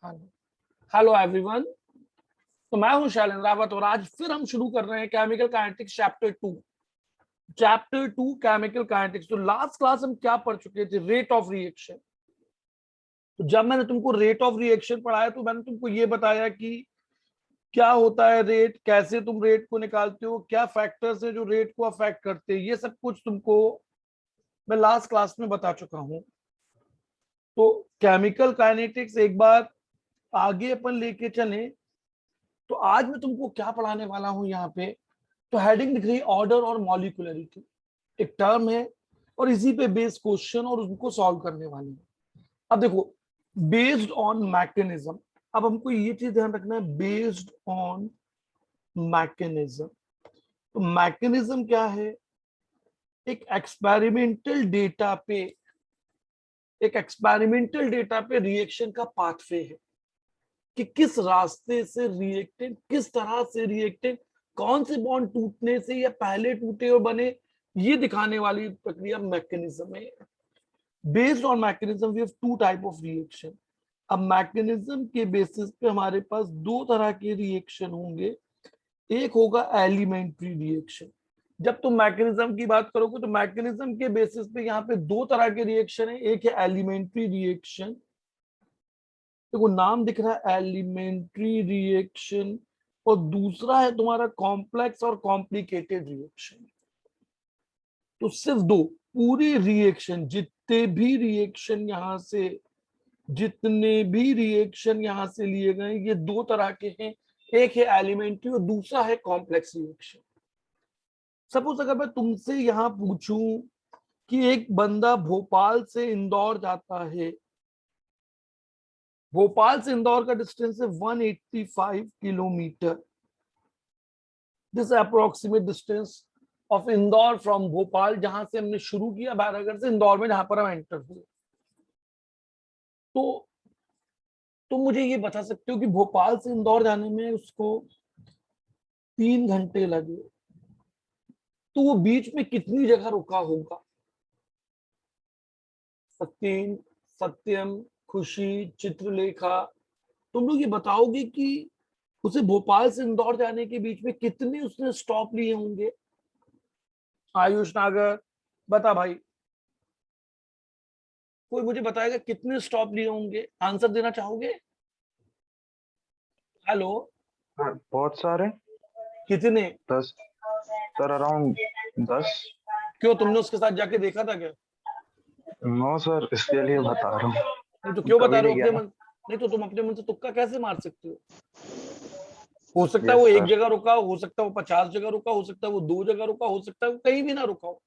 Hello everyone. तो मैं हूं शैलेंद्र रावत और आज फिर हम शुरू कर रहे हैं chemical kinetics chapter 2 chemical kinetics. तो लास्ट क्लास हम क्या पढ़ चुके थे? Rate of reaction. तो जब मैंने तुमको रेट ऑफ रिएक्शन पढ़ाया तो मैंने तुमको ये बताया कि क्या होता है रेट, कैसे तुम रेट को निकालते हो, क्या फैक्टर्स है जो रेट को अफेक्ट करते हैं, ये सब कुछ तुमको मैं लास्ट क्लास में बता चुका हूं। तो केमिकल काइनेटिक्स एक बार आगे अपन लेके चलें तो आज मैं तुमको क्या पढ़ाने वाला हूं यहाँ पे। तो हेडिंग दिख रही है ऑर्डर और मॉलिक्यूलरिटी, एक टर्म है और इसी पे बेस्ड क्वेश्चन और उसको सॉल्व करने वाले हैं। अब देखो, बेस्ड ऑन मैकेनिज्म, अब हमको ये चीज ध्यान रखना है, बेस्ड ऑन मैकेनिज्म। तो मैकेनिज्म क्या है? एक एक्सपेरिमेंटल डेटा पे रिएक्शन का पाथवे है कि किस रास्ते से रिएक्टेंट, किस तरह से रिएक्टेंट, कौन से बॉन्ड टूटने से या पहले टूटे और बने, ये दिखाने वाली प्रक्रिया मैकेनिज्म है। Based on mechanism we have two type of reaction. अब मैकेनिज्म के बेसिस पे हमारे पास दो तरह के रिएक्शन होंगे। एक होगा एलिमेंट्री रिएक्शन। जब तुम मैकेनिज्म की बात करोगे तो मैकेनिज्म के बेसिस पे यहाँ पे दो तरह के रिएक्शन है। एक है एलिमेंट्री रिएक्शन, देखो नाम दिख रहा है एलिमेंट्री रिएक्शन, और दूसरा है तुम्हारा कॉम्प्लेक्स और कॉम्प्लिकेटेड रिएक्शन। तो सिर्फ दो, पूरी रिएक्शन जितने भी रिएक्शन यहां से लिए गए ये दो तरह के हैं। एक है एलिमेंट्री और दूसरा है कॉम्प्लेक्स रिएक्शन। सपोज अगर मैं तुमसे यहां पूछूं कि एक बंदा भोपाल से इंदौर जाता है, भोपाल से इंदौर का डिस्टेंस है 185 kilometre. This approximate distance of Indore from Bhopal, जहां से हमने शुरू किया बैरागढ़ से इंदौर में, जहां पर हम एंटर हुए। तो तुम मुझे ये बता सकते हो कि भोपाल से इंदौर जाने में उसको 3 घंटे लगे, तो वो बीच में कितनी जगह रुका होगा? सत्यम, सत्यम, खुशी, चित्रलेखा, तुम लोग ये बताओगे कि उसे भोपाल से इंदौर जाने के बीच में कितने उसने स्टॉप लिए होंगे? आयुष नागर, बता भाई, कोई मुझे बताएगा कितने स्टॉप लिए होंगे? आंसर देना चाहोगे? हेलो, हाँ, बहुत सारे। कितने? 10 सर, अराउंड 10। क्यों, तुमने उसके साथ जाके देखा था क्या? 9 सर, इसके लिए बता रहा नहीं तो हूँ, क्यों बता कभी रहे नहीं हो गया अपने ना। मन? नहीं तो तुम अपने मन से तुक्का कैसे मार सकते हो सकता है वो यस एक सर। जगह रुका हो सकता है वो 50 जगह रुका, हो सकता है वो 2 जगह रुका, हो सकता है वो कहीं भी ना रुका हो।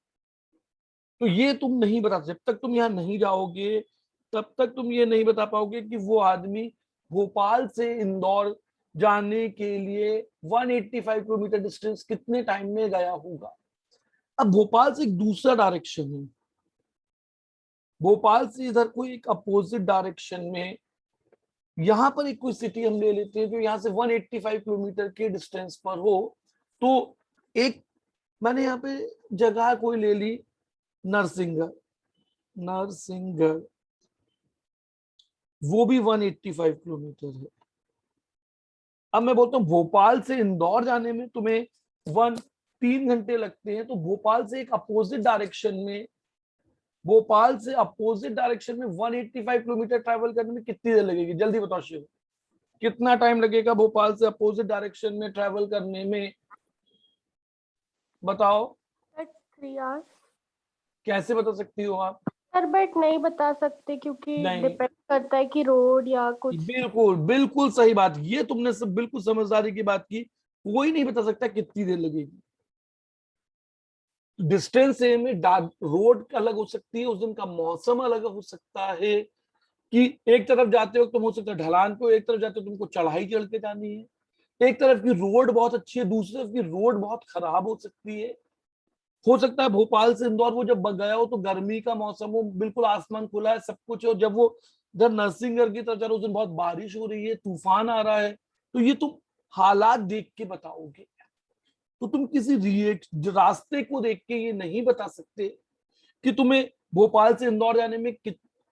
तो ये तुम नहीं बता, जब तक तुम यहाँ नहीं जाओगे तब तक तुम ये नहीं बता पाओगे कि वो आदमी भोपाल से इंदौर जाने के लिए 185 किलोमीटर डिस्टेंस कितने टाइम में गया होगा। अब भोपाल से एक दूसरा डायरेक्शन है, भोपाल से इधर कोई एक अपोजिट डायरेक्शन में, यहां पर एक कोई सिटी हम ले लेते हैं जो यहाँ से 185 किलोमीटर के डिस्टेंस पर हो। तो एक मैंने यहाँ पे जगह कोई ले ली, नरसिंगढ़, नरसिंगढ़, वो भी 185 किलोमीटर है। अब मैं बोलता हूँ भोपाल से इंदौर जाने में तुम्हें 3 घंटे लगते हैं, तो भोपाल से अपोजिट डायरेक्शन में 185 किलोमीटर ट्रैवल करने में कितनी देर लगेगी? जल्दी बताओ शिव, कितना टाइम लगेगा भोपाल से अपोजिट डायरेक्शन में ट्रैवल करने में? बताओ, 3 आवर्स। कैसे बता सकती हो आप? सर बट नहीं बता सकते क्योंकि नहीं, डिपेंड करता है कि रोड या कुछ। बिल्कुल बिल्कुल सही बात, ये तुमने सब बिल्कुल समझदारी की बात की। कोई नहीं बता सकता कितनी देर लगेगी। डिस्टेंस सेम है, रोड अलग हो सकती है, उस दिन का मौसम अलग हो सकता है कि एक तरफ जाते हो तुम, हो सकता है ढलान पे, एक तरफ जाते हो तुमको चढ़ाई चढ़ के जानी है, एक तरफ की रोड बहुत अच्छी है, दूसरी तरफ की रोड बहुत खराब हो सकती है। हो सकता है भोपाल से इंदौर वो जब गया हो तो गर्मी का मौसम हो, बिल्कुल आसमान खुला है, सब कुछ है, और जब वो जब नरसिंहगढ़ की तरफ जा रहे हो उस दिन बहुत बारिश हो रही है, तूफान आ रहा है। तो ये तुम हालात देख के बताओगे, तो तुम किसी रास्ते को देख के ये नहीं बता सकते कि तुम्हें भोपाल से इंदौर जाने में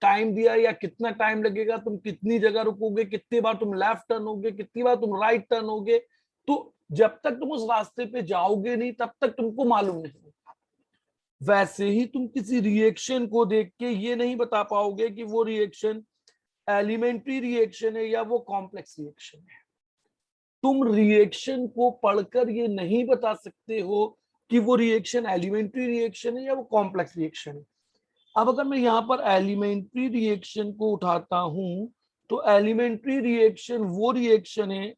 टाइम दिया है या कितना टाइम लगेगा, तुम कितनी जगह रुकोगे, कितनी बार तुम लेफ्ट टर्न होगे, कितनी बार तुम राइट टर्न होगे, तो जब तक तुम उस रास्ते पे जाओगे नहीं तब तक तुमको मालूम नहीं होगा। वैसे ही तुम किसी रिएक्शन को देख के ये नहीं बता पाओगे कि वो रिएक्शन एलिमेंट्री रिएक्शन है या वो कॉम्प्लेक्स रिएक्शन है। तुम रिएक्शन को पढ़कर ये नहीं बता सकते हो कि वो रिएक्शन एलिमेंट्री रिएक्शन है या वो कॉम्प्लेक्स रिएक्शन है। अब अगर मैं यहाँ पर एलिमेंट्री रिएक्शन को उठाता हूं तो एलिमेंट्री रिएक्शन वो रिएक्शन है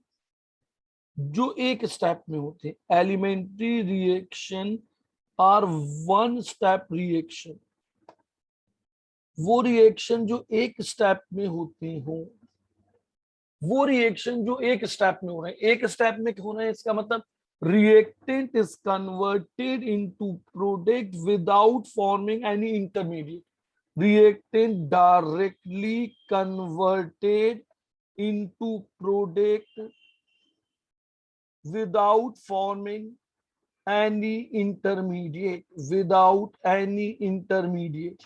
जो एक स्टेप में होते हैं। Elementary reaction are one step reaction, वो रिएक्शन जो एक स्टेप में होते हो, वो रिएक्शन जो एक स्टेप में हो रहे हैं। एक स्टेप में हो रहे हैं इसका मतलब reactant is converted into product without forming any intermediate. Reactant directly converted into product without forming any intermediate. Without any intermediate.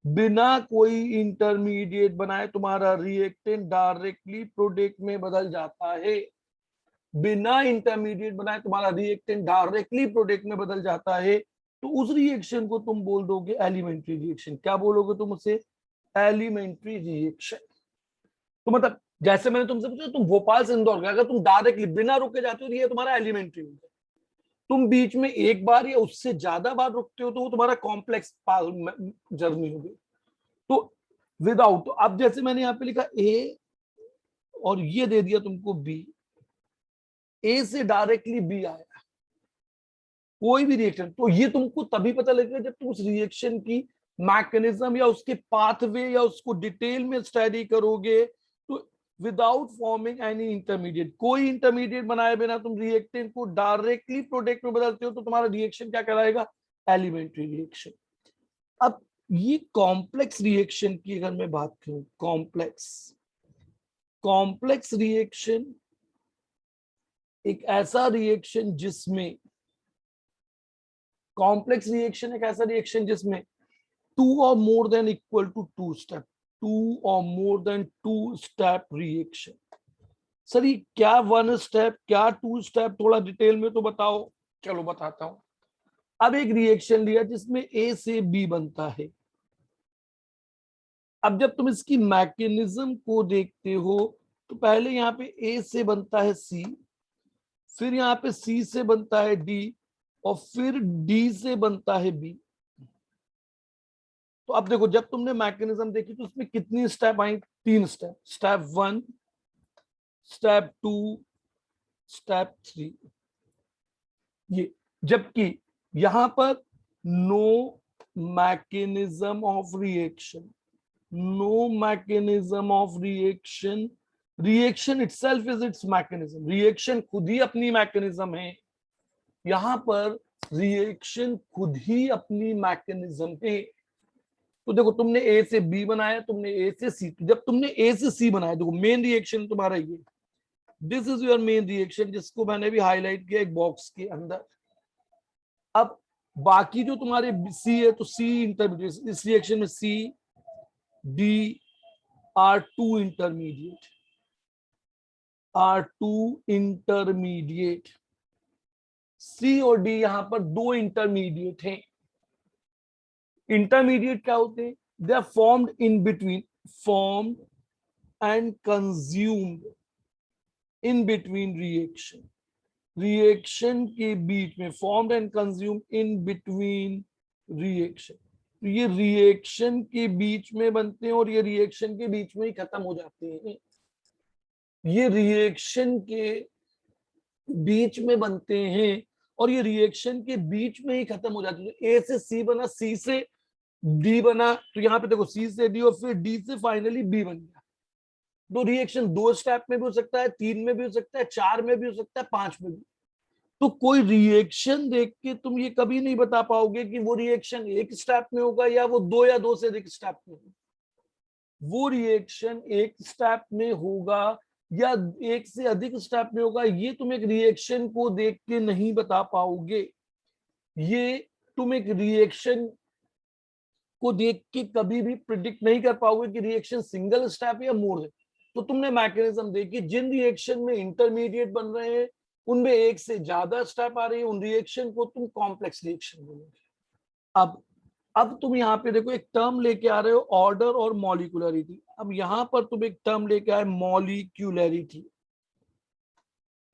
बिना कोई इंटरमीडिएट बनाए तुम्हारा रिएक्टेंट डायरेक्टली प्रोडक्ट में बदल जाता है। बिना इंटरमीडिएट बनाए तुम्हारा रिएक्टेंट डायरेक्टली प्रोडक्ट में बदल जाता है, तो उस रिएक्शन को तुम बोल दोगे एलिमेंट्री रिएक्शन। क्या बोलोगे तुम उसे? Elementary reaction. तो मतलब जैसे मैंने तुमसे पूछा तुम भोपाल से इंदौर गए, अगर तुम डायरेक्टली बिना रुके जाते हो तो ये तुम्हारा एलिमेंट्री हो गया। तुम बीच में एक बार या उससे ज्यादा बार रुकते हो तो वो तुम्हारा कॉम्प्लेक्स जर्नी हो गई। तो विदाउट, तो अब जैसे मैंने यहाँ पे लिखा ए और ये दे दिया तुमको बी, ए से डायरेक्टली बी आया कोई भी रिएक्शन, तो ये तुमको तभी पता लगेगा जब तुम उस रिएक्शन की मैकेनिज्म या उसके पाथवे या उसको डिटेल में स्टडी करोगे। तो विदाउट फॉर्मिंग एनी इंटरमीडिएट, कोई इंटरमीडिएट बनाए बिना तुम रिएक्टेंट को डायरेक्टली प्रोडक्ट में बदलते हो तो तुम्हारा रिएक्शन क्या कहलाएगा? Elementary reaction. अब ये कॉम्प्लेक्स रिएक्शन की अगर मैं बात करूं, कॉम्प्लेक्स रिएक्शन एक ऐसा रिएक्शन जिसमें कॉम्प्लेक्स रिएक्शन एक ऐसा रिएक्शन जिसमें two or more than equal to two step, two or more than two step reaction. Sir ये क्या वन स्टेप क्या टू स्टेप, थोड़ा डिटेल में तो बताओ। चलो बताता हूं। अब एक रिएक्शन लिया जिसमें ए से बी बनता है। अब जब तुम इसकी मैकेनिज्म को देखते हो तो पहले यहाँ पे ए से बनता है सी, फिर यहाँ पे सी से बनता है डी, और फिर डी से बनता है बी। तो अब देखो जब तुमने मैकेनिज्म देखी तो उसमें कितनी स्टेप आई? 3 स्टेप। Step 1, step 2, step 3। ये जबकि यहां पर no mechanism of reaction, no mechanism of reaction, reaction itself is its mechanism, reaction खुद ही अपनी मैकेनिज्म है। यहां पर रिएक्शन खुद ही अपनी मैकेनिज्म है। तो देखो तुमने ए से बी बनाया, तुमने ए से सी, तो जब तुमने ए से सी बनाया, देखो मेन रिएक्शन तुम्हारा ये, this is your main reaction, जिसको मैंने भी हाईलाइट किया एक बॉक्स के अंदर। अब बाकी जो तुम्हारे सी है तो सी इंटरमीडिएट, इस रिएक्शन में C D R two intermediate, R two intermediate. C और डी यहां पर 2 इंटरमीडिएट हैं। इंटरमीडिएट क्या होते हैं? They are formed in between, formed and consumed in between reaction, reaction के बीच में, formed and consumed in between reaction. तो ये रिएक्शन के बीच में बनते हैं और ये रिएक्शन के बीच में ही खत्म हो जाते हैं। ये रिएक्शन के बीच में बनते हैं और ये रिएक्शन के बीच में ही खत्म हो जाते हैं। ए से सी बना, सी से डी बना, तो यहाँ पे देखो सी से डी और फिर डी से फाइनली बी बन गया। तो रिएक्शन 2 स्टेप में भी हो सकता है, 3 में भी हो सकता है, 4 में भी हो सकता है, 5 में भी। तो कोई रिएक्शन देख के तुम ये कभी नहीं बता पाओगे कि वो रिएक्शन 1 स्टेप में होगा या वो 2 या 2 से अधिक स्टेप में होगा। वो रिएक्शन 1 स्टेप में होगा या 1 से अधिक स्टेप में होगा, ये तुम एक रिएक्शन को देख के नहीं बता पाओगे। ये तुम एक रिएक्शन को देख के कभी भी प्रिडिक्ट नहीं कर पाओगे कि रिएक्शन सिंगल स्टेप या मोर है। तो तुमने मैकेनिज्म देखी, जिन रिएक्शन में इंटरमीडिएट बन रहे हैं उनमें एक से ज्यादा स्टेप आ रही है, उन रिएक्शन को तुम कॉम्प्लेक्स रिएक्शन बोलोगे। अब तुम यहाँ पे देखो एक टर्म लेके आ रहे हो ऑर्डर और मॉलिक्यूलरिटी। अब यहाँ पर तुम एक टर्म लेके आए मॉलिक्यूलरिटी।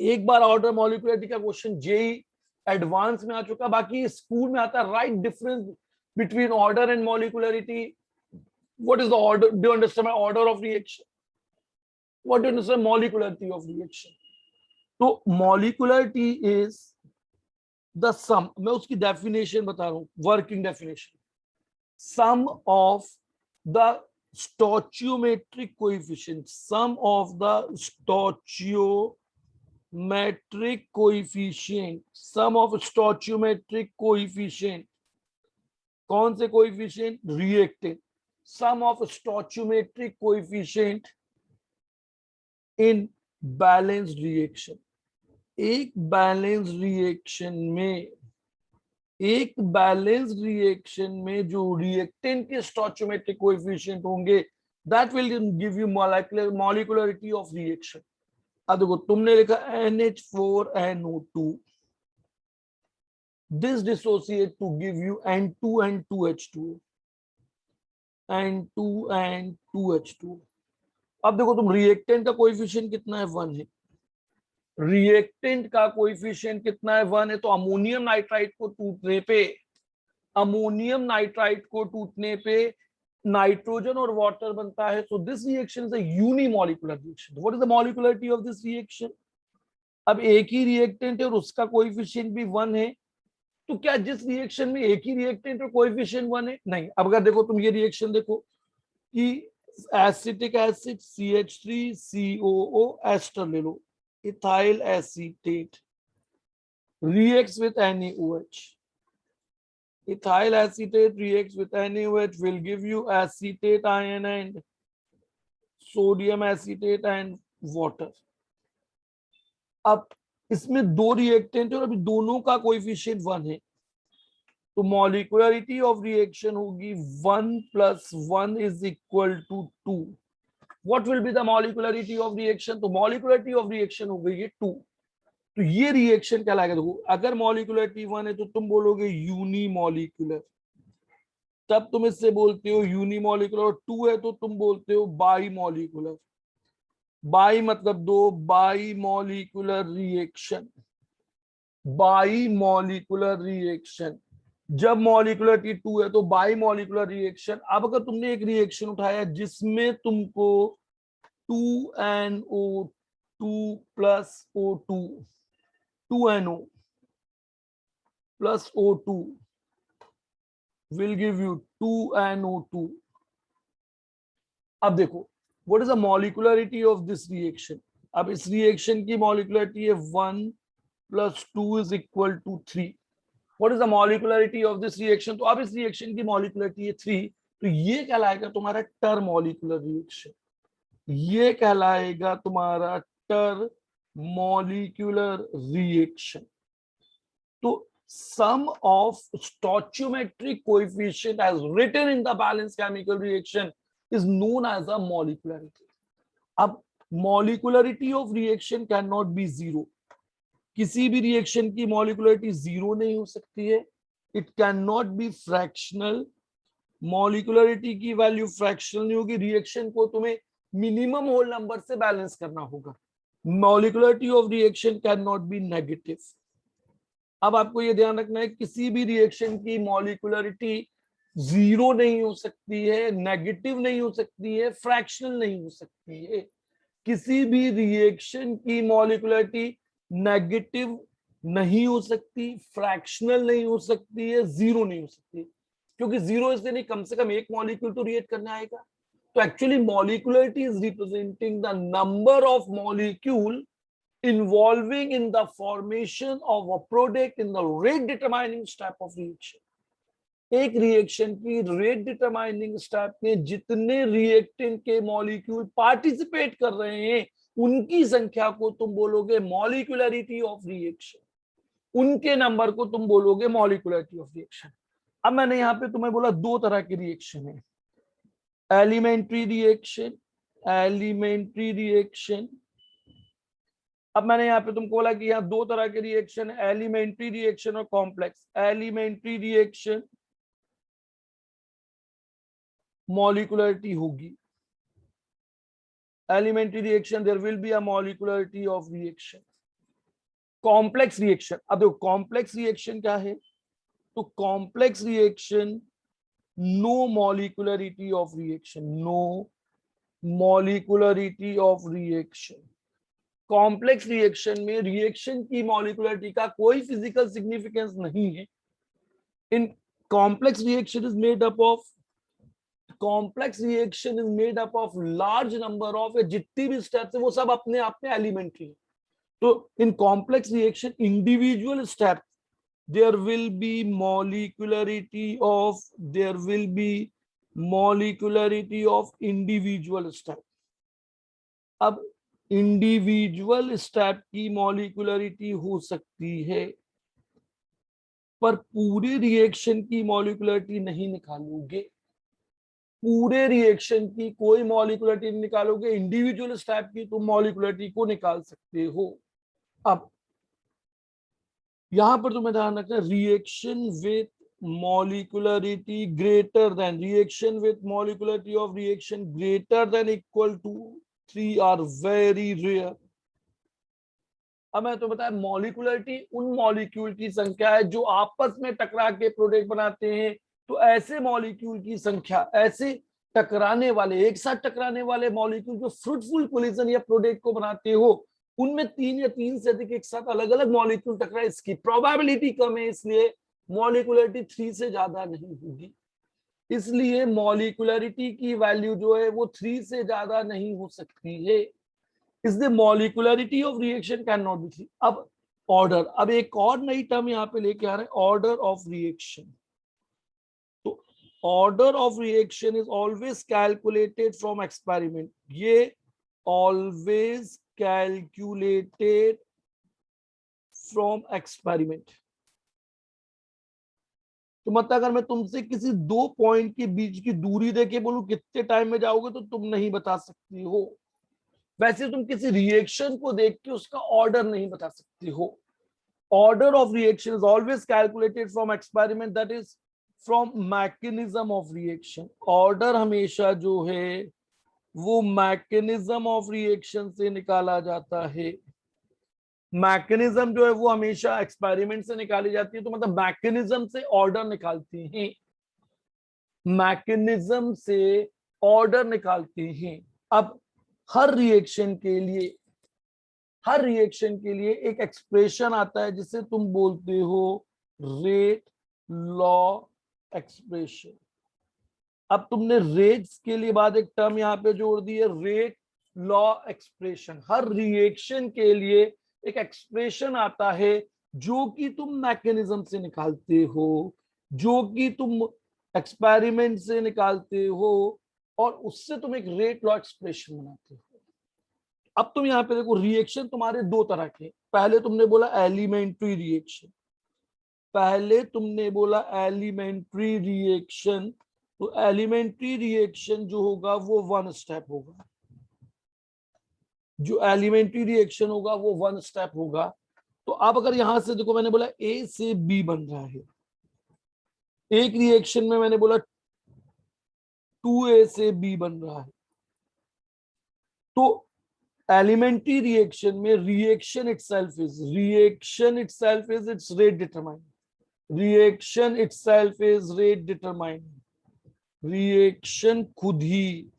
एक बार ऑर्डर मॉलिक्यूलरिटी का क्वेश्चन जेई एडवांस में आ चुका, बाकी स्कूल में आता है right difference between order and molecularity. What is the order? Do you understand order of reaction? What do you understand molecularity of reaction? तो मॉलिक्यूलरिटी इज द सम, मैं उसकी डेफिनेशन बता रहा हूं, working definition, sum of the stoichiometric coefficient, sum of the stoichiometric coefficient, sum of stoichiometric coefficient, कौन से coefficient? Reactant, sum of stoichiometric coefficient in balanced reaction। एक balance reaction में जो रिएक्टेंट के स्टोइचियोमेट्रिक कोएफिशिएंट होंगे that will give you molecularity of reaction. अब देखो तुमने लिखा NH4NO2, this dissociate to give you N2N2H2, N2N2H2। अब देखो तुम रिएक्टेंट का कोएफिशिएंट कितना है? 1 है। रिएक्टेंट का कोएफिशिएंट कितना है? 1 है। तो अमोनियम नाइट्राइड को टूटने पे नाइट्रोजन और वाटर बनता है। So this reaction is a unimolecular reaction. What is the molecularity of this reaction? अब एक ही रिएक्टेंट है और उसका कोएफिशिएंट भी 1 है, तो क्या जिस रिएक्शन में एक ही रिएक्टेंट और कोएफिशिएंट 1 है? नहीं। अब अगर देखो तुम ये रिएक्शन देखो कि एसिटिक एसिड CH3COO एस्टर ले लो, ethyl acetate reacts with NaOH. Ethyl acetate reacts with NaOH will give you acetate ion and sodium acetate and water. अब इसमें 2 रिएक्टेंट और अभी दोनों का कोएफिशिएंट 1 है, तो मॉलिक्यूलरिटी ऑफ रिएक्शन होगी 1 + 1 = 2। What will be the molecularity of reaction? तो molecularity of reaction हो गई है 2। तो ये रिएक्शन कहलाएगा। देखो अगर मॉलिक्यूलरिटी 1 है तो तुम बोलोगे यूनिमॉलिक्यूलर, तब तुम इससे बोलते हो यूनिमॉलिक्यूलर, और 2 है तो तुम बोलते हो बाईमॉलिक्यूलर। बाई मतलब 2, बाईमॉलिक्यूलर रिएक्शन, बाईमॉलिक्यूलर रिएक्शन। जब मॉलिक्यूलरिटी 2 है तो बाईमॉलिक्यूलर रिएक्शन। अब अगर तुमने एक रिएक्शन उठाया जिसमें तुमको 2NO2 + O2, 2NO + O2 will give you 2NO2। अब देखो what is the molecularity of this reaction? अब इस रिएक्शन की मॉलिक्यूलरिटी है 1 + 2 = 3। What is the molecularity of this reaction? तो अब इस रिएक्शन की मॉलिक्यूलरिटी है 3, तो ये कहलाएगा तुम्हारा टर्मोलिक्यूलर रिएक्शन। ये कहलाएगा तुम्हारा टर्मोलिक्यूलर रिएक्शन। तो sum of stoichiometric coefficient as written in the balanced chemical reaction is known as a molecularity। अब molecularity of reaction cannot be 0। किसी भी रिएक्शन की मॉलिक्यूलरिटी 0 नहीं हो सकती है। It can not be fractional, molecularity की वैल्यू फ्रैक्शनल नहीं होगी। रिएक्शन को तुम्हें मिनिमम होल नंबर से बैलेंस करना होगा। Molecularity of reaction can not be negative. अब आपको ये ध्यान रखना है किसी भी रिएक्शन की मॉलिक्यूलरिटी 0 नहीं हो सकती है, नेगेटिव नहीं हो सकती है, फ्रैक्शनल नहीं हो सकती है। किसी भी रिएक्शन की मॉलिक्यूलरिटी नेगेटिव नहीं हो सकती, फ्रैक्शनल नहीं हो सकती है, 0 नहीं हो सकती, क्योंकि 0 इसलिए नहीं, कम से कम एक मॉलिक्यूल तो रिएक्ट करना आएगा। तो actually molecularity is representing the number of molecule involving in the formation of a product in the rate determining step of reaction। एक रिएक्शन की रेट डिटरमाइनिंग स्टेप में जितने रिएक्टेंट के मॉलिक्यूल पार्टिसिपेट कर रहे हैं उनकी संख्या को तुम बोलोगे मॉलिक्यूलरिटी ऑफ रिएक्शन, उनके नंबर को तुम बोलोगे मॉलिक्यूलरिटी ऑफ रिएक्शन। अब मैंने यहाँ पे तुम्हें बोला दो तरह के रिएक्शन है, एलिमेंट्री रिएक्शन, एलिमेंट्री रिएक्शन। अब मैंने यहाँ पे तुमको बोला कि यहाँ दो तरह के रिएक्शन है, एलिमेंट्री रिएक्शन और कॉम्प्लेक्स। एलिमेंट्री रिएक्शन मॉलिक्यूलरिटी होगी, elementary reaction there will be a molecularity of reaction. Complex reaction, अब देखो कॉम्प्लेक्स रिएक्शन क्या है, तो complex reaction no molecularity of reaction, no molecularity of reaction. Complex reaction में reaction की molecularity का कोई फिजिकल सिग्निफिकेंस नहीं है। In complex reaction is made up of, complex reaction is made up of large number of, जितनी भी steps है वो सब अपने आप में एलिमेंट्री है। तो in complex reaction individual step there will be molecularity of, there will be molecularity of individual step। अब इंडिविजुअल स्टेप की मॉलिक्यूलरिटी हो सकती है, पर पूरे रिएक्शन की मॉलिक्यूलरिटी नहीं निकालोगे, पूरे रिएक्शन की कोई मॉलिक्यूलरिटी नहीं निकालोगे, इंडिविजुअल स्टेप की तुम मॉलिक्यूलरिटी को निकाल सकते हो। अब यहां पर तुम्हें ध्यान रखना, reaction with molecularity greater than, reaction with molecularity of reaction greater than equal to 3 are very rare. अब मैं तो बताया मॉलिक्यूलरिटी उन मॉलिक्यूल की संख्या है जो आपस में टकरा के प्रोडक्ट बनाते हैं। तो ऐसे मॉलिक्यूल की संख्या, ऐसे टकराने वाले, एक साथ टकराने वाले मॉलिक्यूल जो फ्रूटफुल कोलिजन या प्रोडक्ट को बनाते हो, उनमें 3 या 3 से अधिक एक साथ अलग अलग मॉलिक्यूल टकराए, इसकी प्रोबेबिलिटी कम है, इसलिए मॉलिक्यूलरिटी 3 से ज्यादा नहीं होगी। इसलिए मॉलिक्यूलरिटी की वैल्यू जो है वो 3 से ज्यादा नहीं हो सकती है, इसलिए molecularity of reaction can not be 3। अब ऑर्डर, अब एक और नई टर्म यहाँ पे लेके आ रहे हैं, ऑर्डर ऑफ रिएक्शन। तो order of reaction is always calculated from experiment, ये ऑलवेज calculated from experiment। तो मतलब अगर मैं तुमसे किसी दो पॉइंट के बीच की दूरी देके बोलूं कितने टाइम में जाओगे, तो तुम नहीं बता सकती हो। वैसे तुम किसी रिएक्शन को देख के उसका ऑर्डर नहीं बता सकती हो। Order of reaction is always calculated from experiment, that is from mechanism of reaction. Order हमेशा जो है वो मैकेनिज्म ऑफ रिएक्शन से निकाला जाता है। मैकेनिज्म जो है वो हमेशा एक्सपेरिमेंट से निकाली जाती है, तो मतलब मैकेनिज्म से ऑर्डर निकालते हैं, मैकेनिज्म से ऑर्डर निकालते हैं। अब हर रिएक्शन के लिए, हर रिएक्शन के लिए एक एक्सप्रेशन आता है जिसे तुम बोलते हो रेट लॉ एक्सप्रेशन। अब तुमने रेट्स के लिए बाद एक टर्म यहाँ पे जोड़ दी है, रेट लॉ एक्सप्रेशन। हर रिएक्शन के लिए एक एक्सप्रेशन आता है जो कि तुम मैकेनिज्म से निकालते हो, जो कि तुम एक्सपेरिमेंट से निकालते हो, और उससे तुम एक रेट लॉ एक्सप्रेशन बनाते हो। अब तुम यहाँ पे देखो, रिएक्शन तुम्हारे दो तरह के, पहले तुमने बोला एलिमेंट्री रिएक्शन, पहले तुमने बोला एलिमेंट्री रिएक्शन। तो एलिमेंट्री रिएक्शन जो होगा वो 1 स्टेप होगा, जो एलिमेंट्री रिएक्शन होगा वो 1 स्टेप होगा। तो अब अगर यहां से देखो, मैंने बोला ए से बी बन रहा है, एक रिएक्शन में मैंने बोला 2A से बी बन रहा है। तो एलिमेंट्री रिएक्शन में reaction itself is it's rate determined, reaction itself is rate determined. Reaction खुद ही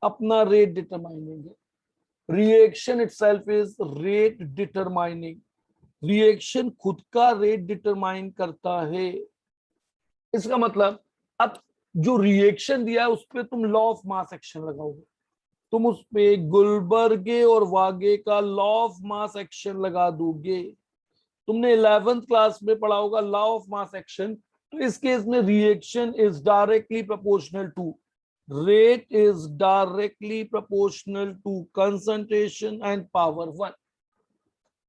अपना रेट डिटरमाइनिंग है, reaction itself is rate determining, reaction खुद का रेट डिटरमाइन करता है। इसका मतलब अब जो रिएक्शन दिया है उस पर तुम लॉ ऑफ मास एक्शन लगाओगे, तुम उस पे गुलबर्गे और वागे का लॉ ऑफ मास एक्शन लगा दोगे। तुमने 11th क्लास में पढ़ा होगा लॉ ऑफ मास एक्शन। तो इस केस में reaction is directly proportional to, rate is directly proportional to concentration and power 1।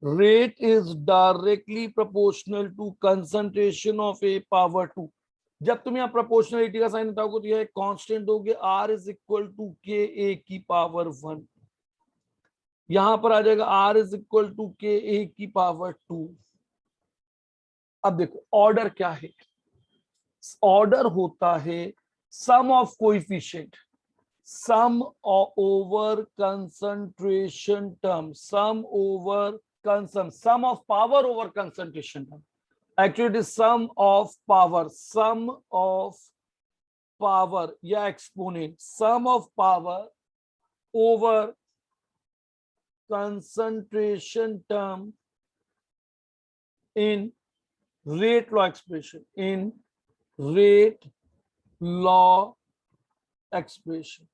rate is directly proportional to concentration of a power 2. जब तुम यहाँ प्रोपोर्शनलिटी का साइन हटाओगे तो यह एक कांस्टेंट दोगे, R इज इक्वल टू के ए की पावर 1। यहां पर आ जाएगा R इज इक्वल टू के ए की पावर 2। अब देखो ऑर्डर क्या है, ऑर्डर होता है sum of coefficient, sum over concentration term, sum over sum of power over concentration term. Actually it is sum of power या exponent, sum of power over concentration term in rate law expression, in rate law expression।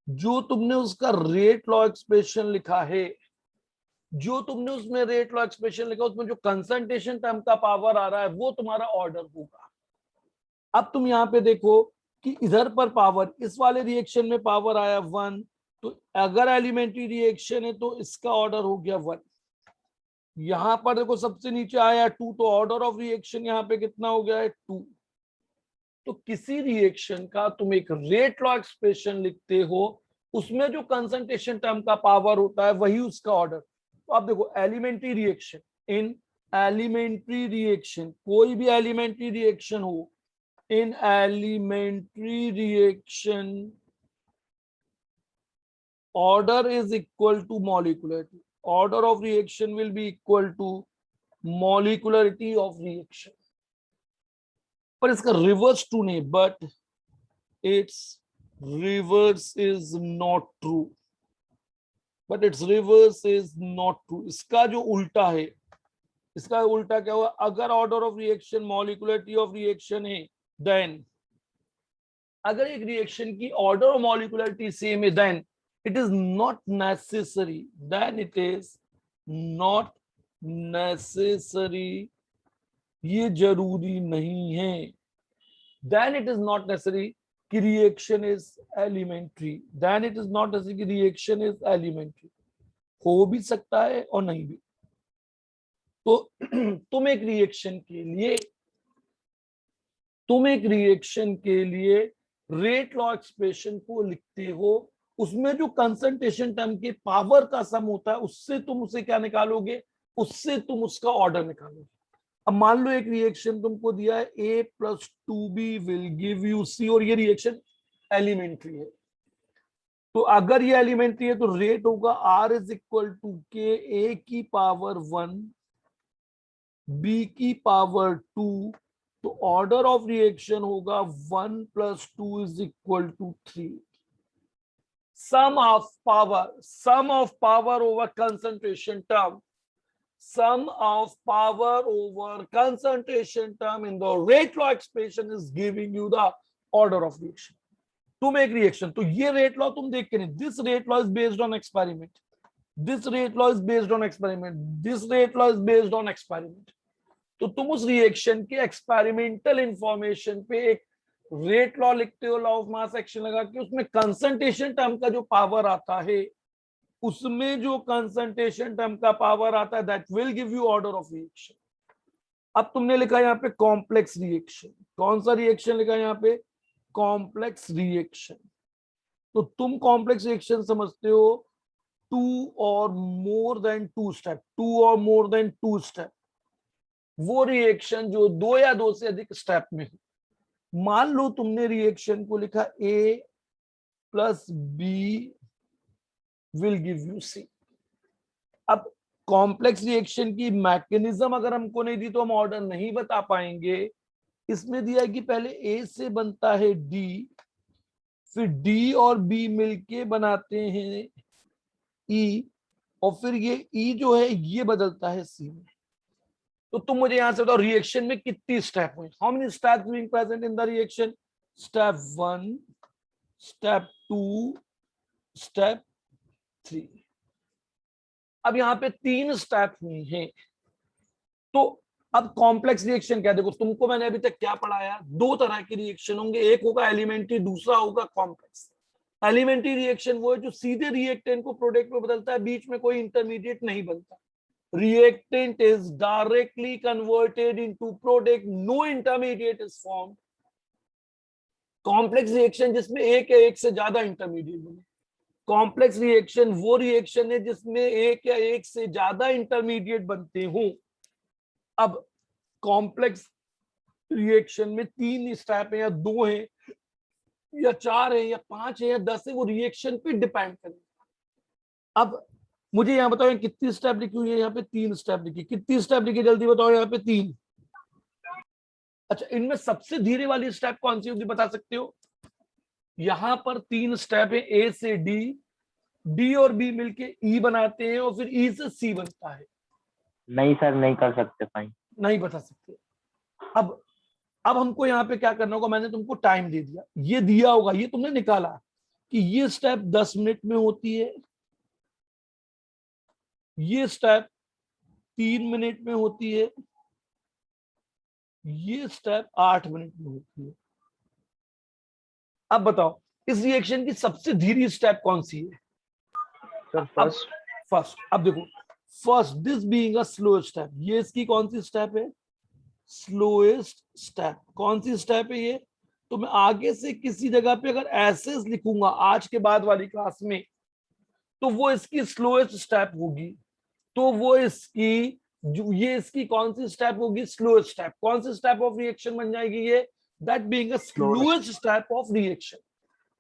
जो तुमने उसका rate law expression लिखा है, जो तुमने उसमें rate law expression लिखा, उसमें जो कंसंट्रेशन टर्म का पावर आ रहा है वो तुम्हारा ऑर्डर होगा। अब तुम यहां पे देखो कि इधर पर पावर, इस वाले रिएक्शन में पावर आया 1, तो अगर एलिमेंट्री रिएक्शन है तो इसका ऑर्डर हो गया 1। यहां पर देखो सबसे नीचे आया 2, तो ऑर्डर ऑफ रिएक्शन यहां पे कितना हो गया है 2। तो किसी रिएक्शन का तुम एक रेट लॉ एक्सप्रेशन लिखते हो, उसमें जो कंसंट्रेशन टर्म का पावर होता है वही उसका ऑर्डर। तो आप देखो elementary reaction, in elementary reaction, कोई भी एलिमेंट्री रिएक्शन हो, in elementary reaction order is equal to molecularity, order of reaction will be equal to molecularity of reaction. पर इसका रिवर्स ट्रू नहीं, but it's reverse is not true, but it's reverse is not true. इसका जो उल्टा है, इसका उल्टा क्या हुआ, अगर order of reaction molecularity of reaction है, देन अगर एक रिएक्शन की ऑर्डर ऑफ मॉलिक्युलरिटी सेम है, then it is not necessary, then it is not necessary, ये जरूरी नहीं है, then it is not necessary कि reaction is elementary, then it is not necessary कि रिएक्शन इज एलिमेंट्री। हो भी सकता है और नहीं भी। तो तुम एक रिएक्शन के लिए रेट लॉ एक्सप्रेशन को लिखते हो, उसमें जो कंसंट्रेशन टर्म के पावर का सम होता है, उससे तुम उसे क्या निकालोगे, उससे तुम उसका ऑर्डर निकालोगे। अब मान लो एक रिएक्शन तुमको दिया है A + 2B will give you C, और ये रिएक्शन एलिमेंट्री है। तो अगर ये एलिमेंट्री है तो रेट होगा R is equal to K A की पावर 1 B की पावर 2, तो ऑर्डर ऑफ रिएक्शन होगा 1 + 2 is equal to 3। Sum of power over concentration term, sum of power over concentration term in the rate law expression is giving you the order of reaction. तुम एक reaction, तो ये rate law तुम देख के नहीं, this rate law is based on experiment, this rate law is based on experiment, this rate law is based on experiment. तो तुम उस रिएक्शन के एक्सपेरिमेंटल इंफॉर्मेशन पे एक रेट लॉ लिखते हो, लॉ ऑफ मास एक्शन लगा के, उसमें कंसंट्रेशन टर्म का जो पावर आता है, उसमें जो कंसंट्रेशन टर्म का पावर आता है, that will give you order of reaction. अब तुमने लिखा यहाँ पे कॉम्प्लेक्स रिएक्शन, कौन सा रिएक्शन लिखा है यहाँ पे, कॉम्प्लेक्स रिएक्शन। तो तुम कॉम्प्लेक्स रिएक्शन समझते हो 2 or more than 2 step, 2 or more than 2 step, वो रिएक्शन जो 2 या 2 से अधिक स्टेप में हो। मान लो तुमने रिएक्शन को लिखा A + B will give you C। अब कॉम्प्लेक्स रिएक्शन की मैकेनिज्म अगर हमको नहीं दी तो हम ऑर्डर नहीं बता पाएंगे। इसमें दिया है कि पहले A से बनता है D, फिर D और B मिलके बनाते हैं E, और फिर ये E जो है ये बदलता है C में। तो तुम मुझे यहां से बताओ रिएक्शन में कितनी स्टेप हुई, how many steps being present in the reaction, step 1, step 2, step 3। अब यहाँ पे 3 स्टेप हुई हैं। तो अब कॉम्प्लेक्स रिएक्शन क्या, देखो तुमको मैंने अभी तक क्या पढ़ाया, 2 तरह के रिएक्शन होंगे, एक होगा एलिमेंट्री, दूसरा होगा कॉम्प्लेक्स। एलिमेंट्री रिएक्शन वो है जो सीधे रिएक्टेंट को प्रोडक्ट में बदलता है, बीच में कोई इंटरमीडिएट नहीं बनता। reactant is directly converted into product, no intermediate is formed. Complex reaction जिसमें एक या एक से ज्यादा इंटरमीडिएट बने। कॉम्प्लेक्स रिएक्शन वो रिएक्शन है जिसमें एक या एक से ज्यादा इंटरमीडिएट बनते हों। अब कॉम्प्लेक्स रिएक्शन में 3 स्टेप है या 2 है या 4 है या 5 है या 10 है, वो रिएक्शन पे डिपेंड करेगा। अब मुझे यहाँ बताओ कितनी स्टेप लिखी हुई है? यहाँ पे 3 स्टेप लिखी। कितनी स्टेप लिखी जल्दी बताओ? यहाँ पे 3। अच्छा, इनमें सबसे धीरे वाली स्टेप कौन सी होगी बता सकते हो? यहां पर 3 स्टेप है, ए से डी, डी और बी मिलके ई बनाते हैं और फिर ई से सी बनता है। नहीं सर, नहीं कर सकते फाइन। नहीं बता सकते। अब हमको यहाँ पे क्या करना होगा? मैंने तुमको टाइम दे दिया, ये दिया होगा, ये तुमने निकाला कि ये स्टेप 10 मिनट में होती है, ये स्टेप 3 मिनट में होती है, ये स्टेप 8 मिनट में होती है। अब बताओ इस रिएक्शन की सबसे धीरे स्टेप कौन सी है? Sir first. अब देखो, first this being a slow step, ये इसकी कौन सी स्टेप है? Slowest step. कौन सी स्टेप है ये? तो मैं आगे से किसी जगह पे अगर ऐसे लिखूंगा आज के बाद वाली क्लास में, तो वो इसकी स्लोएस्ट स्टेप होगी। तो वो इसकी ये इसकी कौन सी स्टेप होगी? Slowest step. कौन सी स्टेप ऑफ रिएक्शन बन जाएगी ये? That being a slowest step of reaction.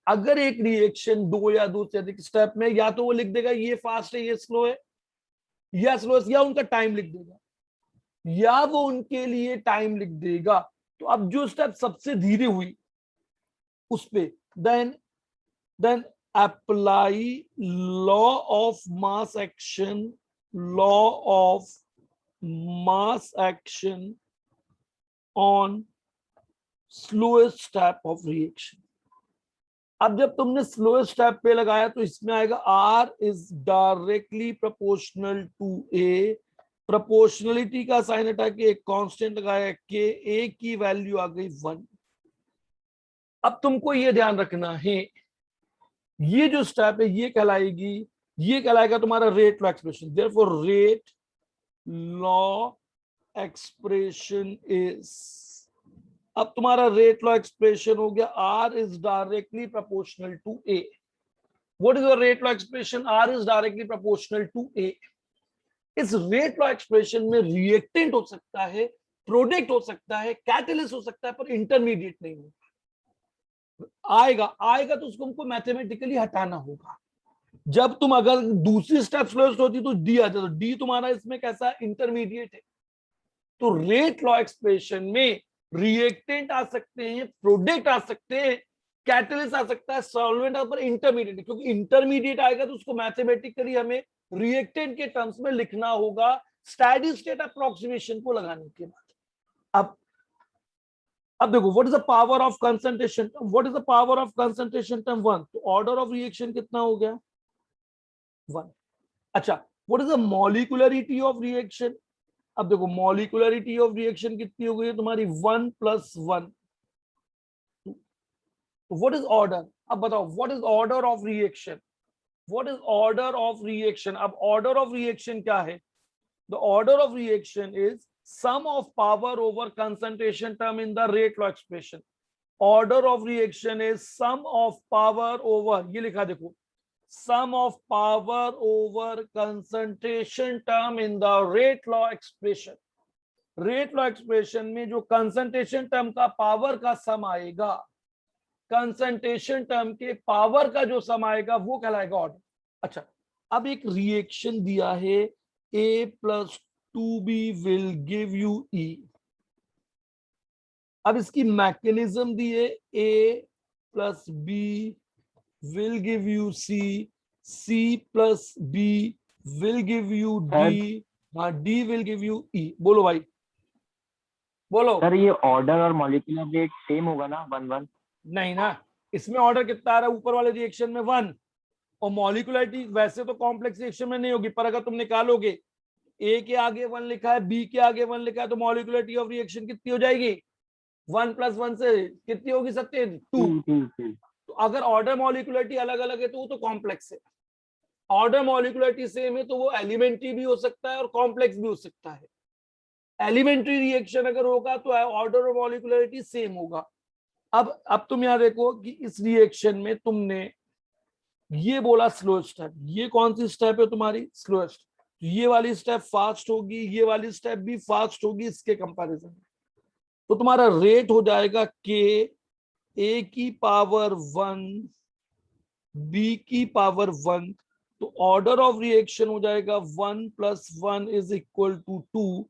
अगर एक रिएक्शन 2 या 2 से अधिक स्टेप में, या तो वो लिख देगा ये फास्ट है ये स्लो है, या स्लोएस्ट, या उनका टाइम लिख देगा, या वो उनके लिए टाइम लिख देगा। तो अब जो स्टेप सबसे धीरे हुई उस पे then apply law of mass action, law of mass action on slowest step of reaction. अब जब तुमने स्लोएस्ट स्टेप पे लगाया तो इसमें आएगा R is directly proportional to A। Proportionality का साइन हटा के एक कांस्टेंट लगाया के, A की वैल्यू आ गई 1। अब तुमको ये ध्यान रखना है, ये जो स्टेप है ये कहलाएगा तुम्हारा rate law expression. Therefore rate law expression is, अब तुम्हारा रेट लॉ एक्सप्रेशन हो गया R is directly proportional to A। What is your rate law expression? R is directly proportional to A। इस रेट लॉ एक्सप्रेशन में reactant हो सकता है, product हो सकता है, कैटलिस्ट हो सकता है, पर इंटरमीडिएट नहीं होगा। आएगा तो उसको हमको मैथमेटिकली हटाना होगा। जब तुम अगर दूसरी स्टेप स्लोएस्ट होती तो डी आ जाता, डी तुम्हारा इसमें कैसा इंटरमीडिएट है। तो रेट लॉ एक्सप्रेशन में रिएक्टेंट आ सकते हैं, प्रोडक्ट आ सकते हैं, कैटलिस्ट आ सकता है, सॉल्वेंट पर इंटरमीडिएट, क्योंकि इंटरमीडिएट आएगा तो उसको मैथमेटिकली हमें रिएक्टेंट के टर्म्स में लिखना होगा स्टेडी स्टेट अप्रोक्सीमेशन को लगाने के बाद। अब देखो, what is the power of concentration term? What is the power of concentration term? 1। तो ऑर्डर ऑफ रिएक्शन कितना हो गया? 1। अच्छा, what is the molecularity of reaction? अब देखो, मॉलिक्युलरिटी ऑफ रिएक्शन कितनी हो गई है तुम्हारी? 1 + 1। What is order? अब बताओ what is order of reaction? What is order of reaction? अब ऑर्डर ऑफ रिएक्शन क्या है? The order of reaction is sum of power over concentration term in the rate law expression. Order of reaction is sum of power over, ये लिखा देखो, sum of power over concentration term in the rate law expression. Rate law expression में जो concentration term का power का सम आएगा, concentration term के power का जो सम आएगा वो कहलाएगा ऑर्डर। अच्छा, अब एक रिएक्शन दिया है A + 2B will give you E। अब इसकी मैकेनिज्म दी है A + B will give you C, C + B will give you D, हाँ D will give you E। बोलो भाई, बोलो। सर ये ऑर्डर और मॉलिक्यूलर रेट सेम होगा ना? 1 1? नहीं ना, इसमें ऑर्डर कितना आ रहा है? ऊपर वाले रिएक्शन में 1, और मॉलिक्युलरिटी वैसे तो कॉम्प्लेक्स रिएक्शन में नहीं होगी, पर अगर तुम निकालोगे A के आगे 1 लिखा है, B के आगे 1 लिखा है, तो मॉलिक्युलरिटी ऑफ रिएक्शन कितनी हो जाएगी? 1 + 1 से कितनी होगी सत्य? 2। तो अगर ऑर्डर मॉलिक्युलरिटी अलग अलग है तो वो तो कॉम्प्लेक्स है। ऑर्डर मॉलिक्युलरिटी सेम है तो वो एलिमेंट्री भी हो सकता है और कॉम्प्लेक्स भी हो सकता है। एलिमेंट्री रिएक्शन अगर होगा तो ऑर्डर और मॉलिक्युलरिटी सेम होगा। अब तुम यहां देखो कि इस रिएक्शन में तुमने ये बोला स्लो स्टेप, ये कौन सी स्टेप है तुम्हारी? स्लोएस्ट। ये वाली स्टेप फास्ट होगी, ये वाली स्टेप भी फास्ट होगी इसके कंपैरिजन में। तो तुम्हारा रेट हो जाएगा के ए की पावर 1 बी की पावर 1, तो ऑर्डर ऑफ रिएक्शन हो जाएगा 1 + 1 = 2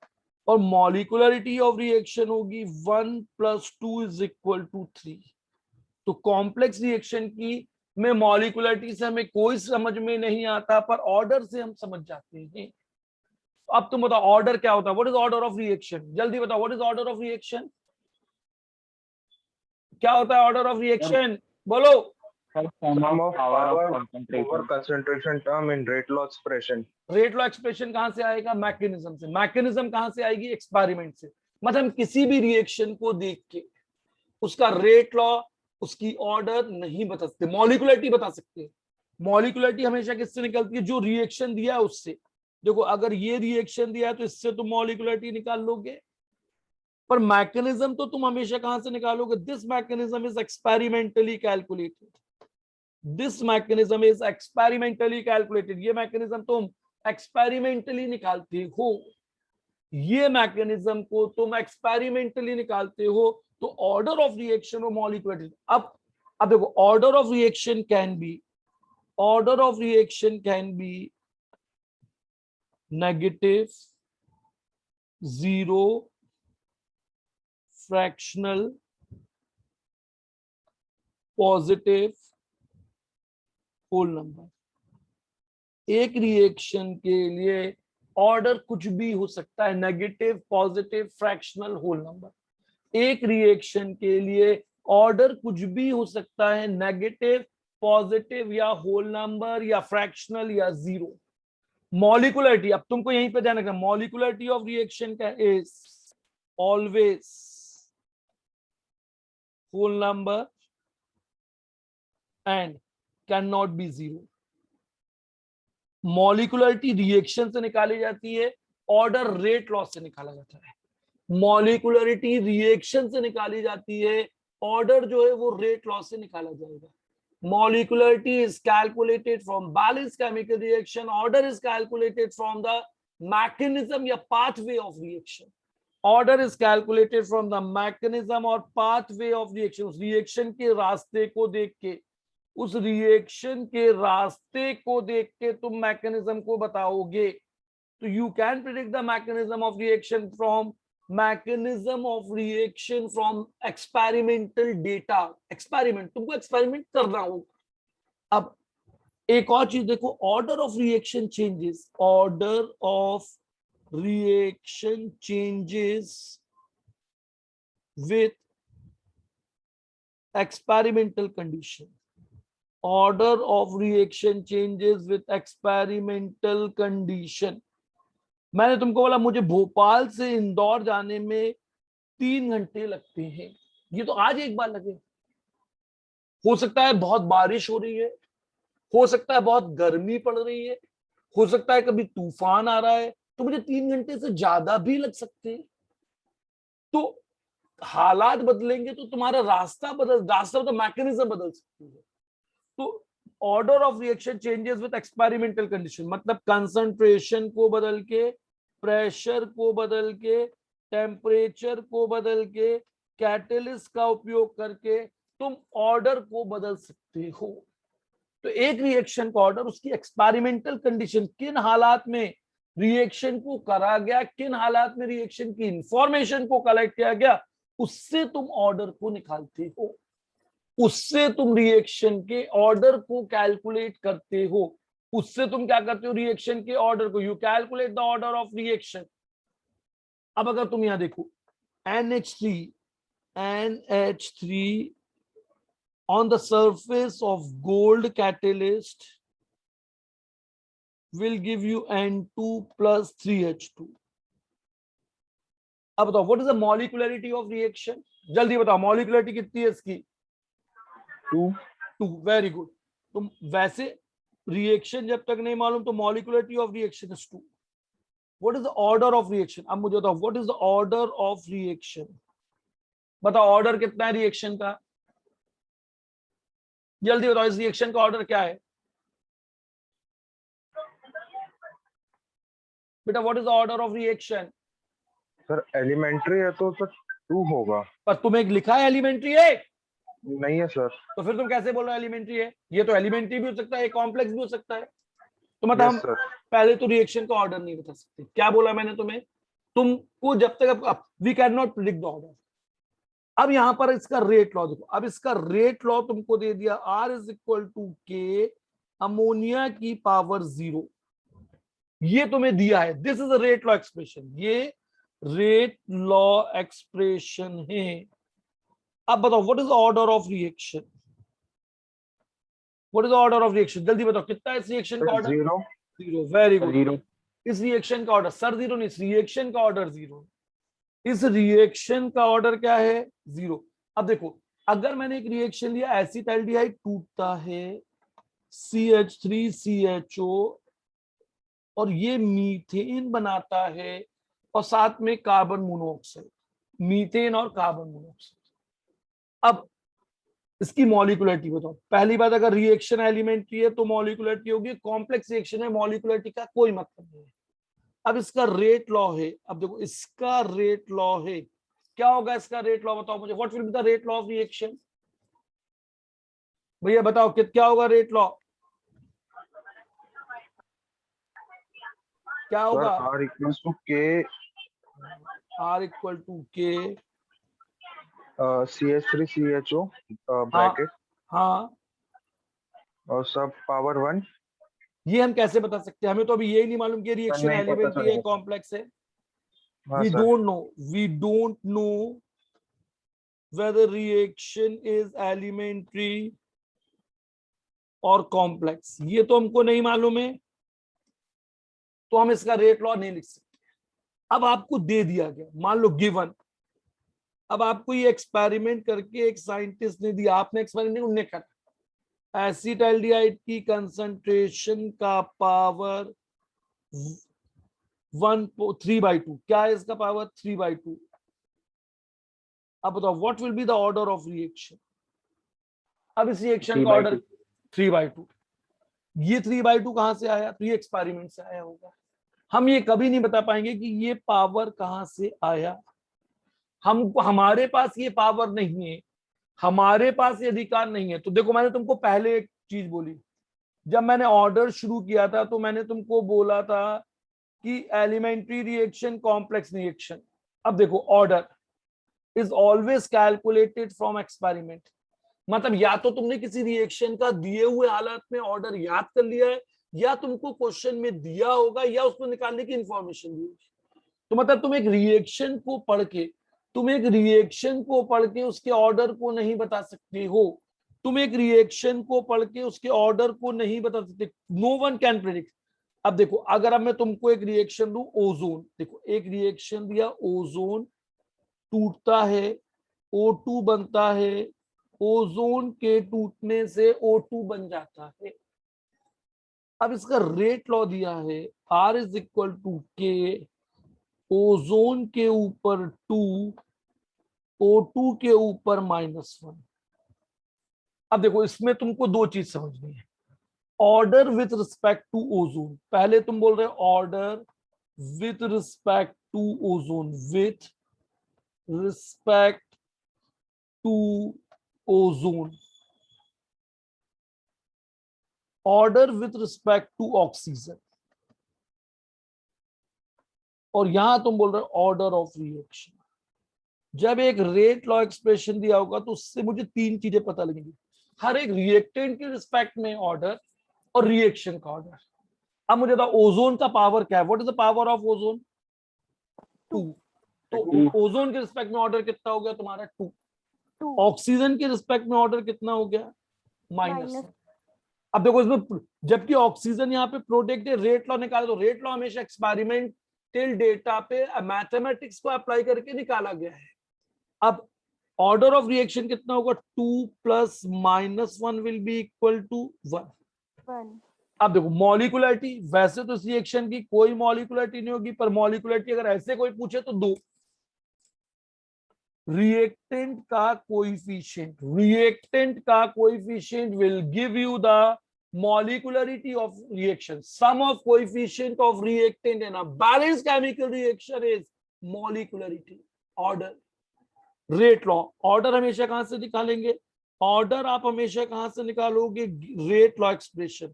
और मॉलिक्युलरिटी ऑफ रिएक्शन होगी 1 + 2 = 3। तो कॉम्प्लेक्स रिएक्शन की में मॉलिक्युलरिटी से हमें कोई समझ में नहीं आता, पर ऑर्डर से हम समझ जाते हैं। अब तुम बताओ ऑर्डर क्या होता है? What is order of reaction? जल्दी बताओ what is order of reaction? क्या होता है ऑर्डर ऑफ रिएक्शन? बोलो। Sir sum Sum of of power of power over concentration. concentration term in rate law expression. Rate law expression कहां से आएगा? Mechanism से। मैकेनिज्म कहां से आएगी? एक्सपेरिमेंट से। मतलब हम किसी भी रिएक्शन को देख के उसका रेट लॉ, उसकी ऑर्डर नहीं बता सकते, मॉलिक्युलरिटी बता सकते हैं। मॉलिक्युलरिटी हमेशा किससे निकलती है? जो रिएक्शन दिया है उससे। देखो अगर ये रिएक्शन दिया है तो इससे तुम मॉलिक्युलरिटी निकाल लोगे, पर मैकेनिज्म तो तुम हमेशा कहां से निकालोगे? This mechanism is experimentally calculated. This mechanism is experimentally calculated. ये मैकेनिज्म तुम एक्सपेरिमेंटली निकालते हो, ये मैकेनिज्म को तुम एक्सपेरिमेंटली निकालते हो। तो ऑर्डर ऑफ रिएक्शन और मॉलिक्युलरिटी। अब देखो order of reaction can be negative, zero, fractional, positive, whole number. एक रिएक्शन के लिए ऑर्डर कुछ भी हो सकता है, negative, positive, fractional, whole number. एक रिएक्शन के लिए ऑर्डर कुछ भी हो सकता है, नेगेटिव, पॉजिटिव या होल नंबर या फ्रैक्शनल या जीरो। मॉलिक्युलरिटी, अब तुमको यहीं पे ध्यान रखना, मॉलिक्युलरिटी ऑफ रिएक्शन का is always whole number and cannot be zero. मॉलिक्युलरिटी reaction से निकाली जाती है, ऑर्डर रेट लॉ से निकाला जाता है। मॉलिक्युलरिटी रिएक्शन से निकाली जाती है, ऑर्डर जो है वो रेट लॉ से निकाला जाएगा। Molecularity is calculated from balanced chemical reaction. Order is calculated from the mechanism या pathway of reaction. Order is calculated from the mechanism और pathway of reaction. उस reaction के रास्ते को देख के, उस reaction के रास्ते को देख के तुम mechanism को बताओगे। तो you can predict the mechanism of reaction from experimental data. Experiment, तुमको एक्सपेरिमेंट करना होगा। अब एक और चीज देखो, order of reaction changes, order of reaction changes with experimental condition. Order of reaction changes with experimental condition. मैंने तुमको बोला मुझे भोपाल से इंदौर जाने में 3 घंटे लगते हैं, ये तो आज एक बार लगे। हो सकता है बहुत बारिश हो रही है, हो सकता है बहुत गर्मी पड़ रही है, हो सकता है कभी तूफान आ रहा है, तो मुझे 3 घंटे से ज्यादा भी लग सकते हैं। तो हालात बदलेंगे तो तुम्हारा रास्ता तो मैकेनिज्म बदल सकती है। तो order of reaction changes with experimental condition, मतलब कंसंट्रेशन को बदल के, प्रेशर को बदल के, टेम्परेचर को बदल के, कैटलिस्ट का उपयोग करके तुम ऑर्डर को बदल सकते हो। तो एक रिएक्शन का ऑर्डर उसकी एक्सपेरिमेंटल कंडीशन, किन हालात में रिएक्शन को करा गया, किन हालात में रिएक्शन की इंफॉर्मेशन को कलेक्ट किया गया, उससे तुम ऑर्डर को निकालते हो, उससे तुम रिएक्शन के ऑर्डर को कैलकुलेट करते हो, उससे तुम क्या करते हो? रिएक्शन के ऑर्डर को, you calculate the order of reaction. अब अगर तुम यहां देखो NH3 on the surface of gold catalyst will give you N2 plus 3H2. अब बताओ what is the molecularity of reaction? जल्दी बताओ molecularity कितनी है इसकी? 2। Very good. तुम वैसे रिएक्शन जब तक नहीं मालूम तो molecularity of reaction is 2। What is the order of reaction? अब मुझे बताओ what is the order of reaction? बताओ ऑर्डर कितना है रिएक्शन का, जल्दी बताओ, इस रिएक्शन का ऑर्डर क्या है बेटा? What is the order of reaction? Sir elementary है तो सर 2 होगा। पर तुम्हें लिखा है एलिमेंट्री है, नहीं है सर। तो फिर तुम कैसे बोल रहे हो एलिमेंट्री है? ये तो एलिमेंट्री भी हो सकता है, कॉम्प्लेक्स भी हो सकता है। तो मतलब हम यस सर। पहले तो रिएक्शन का ऑर्डर नहीं बता सकते। क्या बोला मैंने तुम्हें? तुमको जब तक we can not predict the order. अब यहां पर इसका रेट लॉ देखो। अब इसका रेट लॉ तुमको दे दिया, R इज इक्वल टू के अमोनिया की पावर 0, ये तुम्हें दिया है। This is a rate law expression, ये रेट लॉ एक्सप्रेशन है। अब बताओ what is the order of reaction? What is the order of reaction? जल्दी बताओ कितना है इस रिएक्शन का ऑर्डर? 0। 0। Very good. 0 इस रिएक्शन का ऑर्डर सर 0 नहीं, इस रिएक्शन का ऑर्डर 0। इस रिएक्शन का ऑर्डर क्या है? 0। अब देखो, अगर मैंने एक रिएक्शन लिया, एसिटाल्डिहाइड टूटता है CH3CHO और ये मीथेन बनाता है और साथ में कार्बन मोनोऑक्साइड, मीथेन और कार्बन मोनोऑक्साइड। अब इसकी मॉलिक्युलरिटी बताओ। पहली बात, अगर रिएक्शन एलिमेंट्री है तो मॉलिक्युलरिटी होगी, कॉम्प्लेक्स रिएक्शन है मॉलिक्युलरिटी का कोई मतलब नहीं है। अब इसका रेट लॉ है, अब देखो इसका रेट लॉ है, क्या होगा इसका रेट लॉ? बताओ मुझे, what will be the rate law of reaction? भैया बताओ क्या होगा रेट लॉ? क्या सर होगा? R equals to K R equal to K CH3CHO bracket हाँ, और सब पावर 1। ये हम कैसे बता सकते हैं? हमें तो अभी यही नहीं मालूम कि रिएक्शन नहीं पता एलिमेंट्री है सर। कॉम्प्लेक्स है। हाँ we sir. don't know whether reaction is elementary और कॉम्प्लेक्स, ये तो हमको नहीं मालूम है, तो हम इसका रेट लॉ नहीं लिख सकते। अब आपको दे दिया गया, मान लो गिवन, अब आपको ये एक्सपेरिमेंट करके एक साइंटिस्ट ने दिया, आपने एक्सपेरिमेंट उनने करा, एसिटाल्डिहाइड की कंसंट्रेशन का पावर 3/2, क्या है इसका पावर? 3/2। अब बताओ what will be the order of reaction? अब इस रिएक्शन का ऑर्डर 3/2। ये 3/2 कहां से आया? तो ये एक्सपेरिमेंट से आया होगा। हम ये कभी नहीं बता पाएंगे कि ये पावर कहां से आया। हमको, हमारे पास ये पावर नहीं है, हमारे पास ये अधिकार नहीं है। तो देखो, मैंने तुमको पहले एक चीज बोली, जब मैंने ऑर्डर शुरू किया था तो मैंने तुमको बोला था कि एलिमेंट्री रिएक्शन, कॉम्प्लेक्स रिएक्शन। अब देखो, order is always calculated from experiment. मतलब या तो तुमने किसी रिएक्शन का दिए हुए हालत में ऑर्डर याद कर लिया है, या तुमको क्वेश्चन में दिया होगा, या उसको निकालने की इंफॉर्मेशन दी होगी। तो मतलब तुम एक रिएक्शन को पढ़ के उसके ऑर्डर को नहीं बता सकते हो। तुम एक रिएक्शन को पढ़ के उसके ऑर्डर को नहीं बता सकते। No one can predict. अब देखो, अगर अब मैं तुमको एक रिएक्शन दूं, ओजोन, देखो एक रिएक्शन दिया, ओजोन टूटता है, O2 बनता है, ओजोन के टूटने से O2 बन जाता है। अब इसका रेट लॉ दिया है, R इज इक्वल टू के, ओजोन के ऊपर 2, O2 के ऊपर -1। अब देखो, इसमें तुमको दो चीज समझनी है। Order with respect to ozone, पहले तुम बोल रहे हो order with respect to ozone, with respect to ozone, order with respect to oxygen, और यहां तुम बोल रहे हो ऑर्डर ऑफ रिएक्शन। जब एक रेट लॉ एक्सप्रेशन दिया होगा तो उससे मुझे तीन चीजें पता लगेंगी, हर एक रिएक्टेंट के रिस्पेक्ट में ऑर्डर और रिएक्शन का ऑर्डर। अब मुझे बताओ ओजोन का पावर क्या है? What is the power of ozone? 2। तो ओजोन के रिस्पेक्ट में ऑर्डर कितना हो गया तुम्हारा? 2। 2 ऑक्सीजन के रिस्पेक्ट में ऑर्डर कितना हो गया? -1। -1। अब देखो इसमें, जबकि ऑक्सीजन यहाँ पे प्रोटेक्ट है, रेट लॉ निकाले तो रेट लॉ हमेशा एक्सपेरिमेंटल डेटा पे मैथमेटिक्स को अप्लाई करके निकाला गया है। अब ऑर्डर ऑफ रिएक्शन कितना होगा? 2 + -1 विल बी इक्वल टू 1। 1 अब देखो मॉलिक्युलरिटी, वैसे तो इस रिएक्शन की कोई मॉलिक्युलरिटी नहीं होगी, पर मॉलिक्युलरिटी अगर ऐसे कोई पूछे तो दो, रिएक्टेंट का कोएफिशिएंट, रिएक्टेंट का coefficient will give you the molecularity of reaction. Sum of coefficient of reactant in a balanced chemical reaction is molecularity. Order, rate law. Order हमेशा कहां से निकालेंगे? ऑर्डर आप हमेशा कहां से निकालोगे? Rate law expression.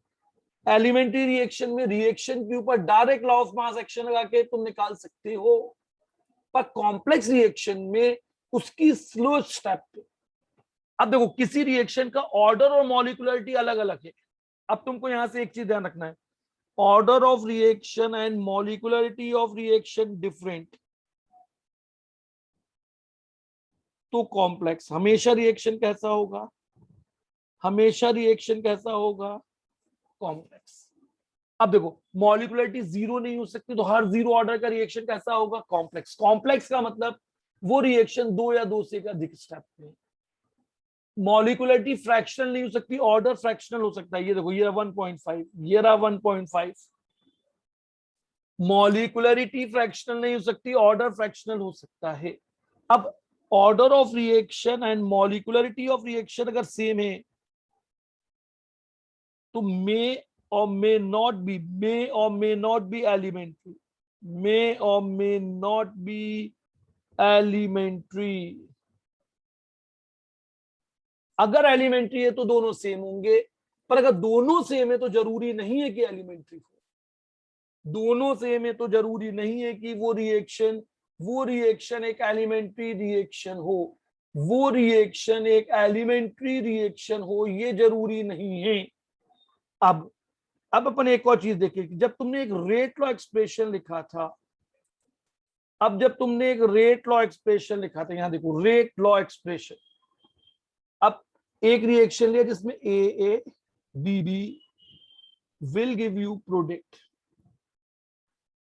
Elementary reaction में रिएक्शन के ऊपर direct law of mass action लगा के तुम निकाल सकते हो, पर कॉम्प्लेक्स रिएक्शन में उसकी स्लो स्टेप पे। अब देखो किसी रिएक्शन का ऑर्डर और मॉलिक्युलरिटी अलग अलग है। अब तुमको यहां से एक चीज ध्यान रखना है, order of reaction and molecularity of reaction different, तो कॉम्प्लेक्स हमेशा रिएक्शन कैसा होगा? हमेशा रिएक्शन कैसा होगा? कॉम्प्लेक्स। अब देखो मॉलिक्युलरिटी जीरो नहीं हो सकती, तो हर जीरो ऑर्डर का रिएक्शन कैसा होगा? कॉम्प्लेक्स। कॉम्प्लेक्स का मतलब वो रिएक्शन दो या दो से अधिक स्टेप में। मॉलिक्युलरिटी फ्रैक्शनल नहीं हो सकती, ऑर्डर फ्रैक्शनल हो सकता है। ये देखो ये 1.5, ये रहा 1.5। मॉलिक्युलरिटी फ्रैक्शनल नहीं हो सकती, ऑर्डर फ्रैक्शनल हो सकता है। अब order of reaction and molecularity of reaction अगर सेम है तो may or may not be, may or may not be elementary, may or may not be elementary. अगर एलिमेंट्री है तो दोनों सेम होंगे, पर अगर दोनों सेम है तो जरूरी नहीं है कि एलिमेंट्री हो। दोनों सेम है तो जरूरी नहीं है कि वो रिएक्शन एक एलिमेंट्री रिएक्शन हो, वो रिएक्शन एक एलिमेंट्री रिएक्शन हो, ये जरूरी नहीं है। अब अपन एक और चीज देखें कि जब तुमने एक रेट लॉ एक्सप्रेशन लिखा था, अब जब तुमने एक रेट लॉ एक्सप्रेशन लिखा था, यहां देखो रेट लॉ एक्सप्रेशन। अब एक रिएक्शन लिया जिसमें A B B will give you product.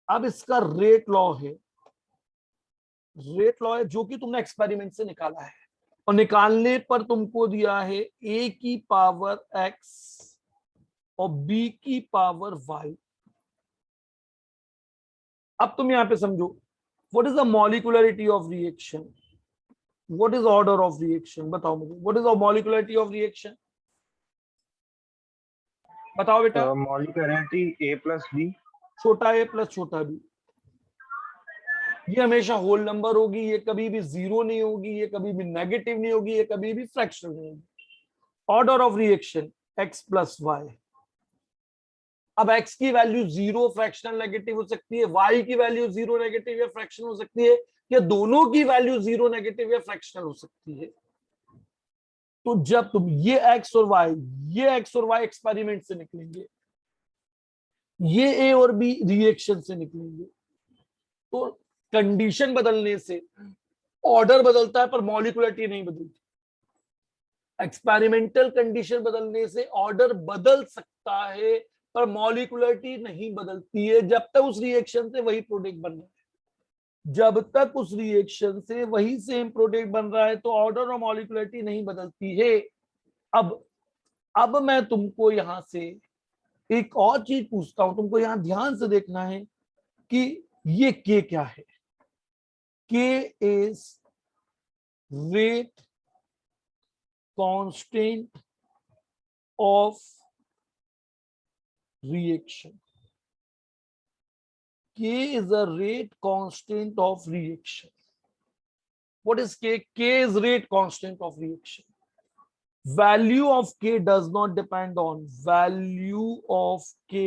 अब इसका रेट लॉ है, रेट लॉ है जो कि तुमने एक्सपेरिमेंट से निकाला है, और निकालने पर तुमको दिया है ए की पावर एक्स और बी की पावर वाई। अब तुम यहां पे समझो, what is the molecularity of reaction, what is order of reaction? बताओ मुझे, what is the molecularity of reaction? बताओ बेटा। Molecularity A plus B. छोटा ए प्लस छोटा बी। ये हमेशा होल नंबर होगी, ये कभी भी जीरो नहीं होगी, ये कभी भी नेगेटिव नहीं होगी, ये कभी भी फ्रैक्शनल नहीं होगी। Order of reaction X plus Y. अब x की वैल्यू जीरो फ्रैक्शनल नेगेटिव हो सकती है, y की वैल्यू जीरो नेगेटिव या फ्रैक्शनल हो सकती है, या दोनों की वैल्यू जीरो नेगेटिव या फ्रैक्शनल हो सकती है। तो जब तुम ये x और y एक्सपेरिमेंट से निकलेंगे, ये a और b रिएक्शन से निकलेंगे, तो कंडीशन बदलने से ऑर्डर बदलता है पर मॉलिक्युलरिटी नहीं बदलती। एक्सपेरिमेंटल कंडीशन बदलने से ऑर्डर बदल सकता है पर मॉलिक्युलरिटी नहीं बदलती है, जब तक उस रिएक्शन से वही प्रोडक्ट बन रहा है। जब तक उस रिएक्शन से वही सेम प्रोडक्ट बन रहा है तो ऑर्डर और मॉलिक्युलरिटी नहीं बदलती है। अब मैं तुमको यहां से एक और चीज पूछता हूं, तुमको यहां ध्यान से देखना है कि ये के क्या है। के is rate constant of reaction. K is a rate constant of reaction. What is K? K is rate constant of reaction. Value of K does not depend on, value of K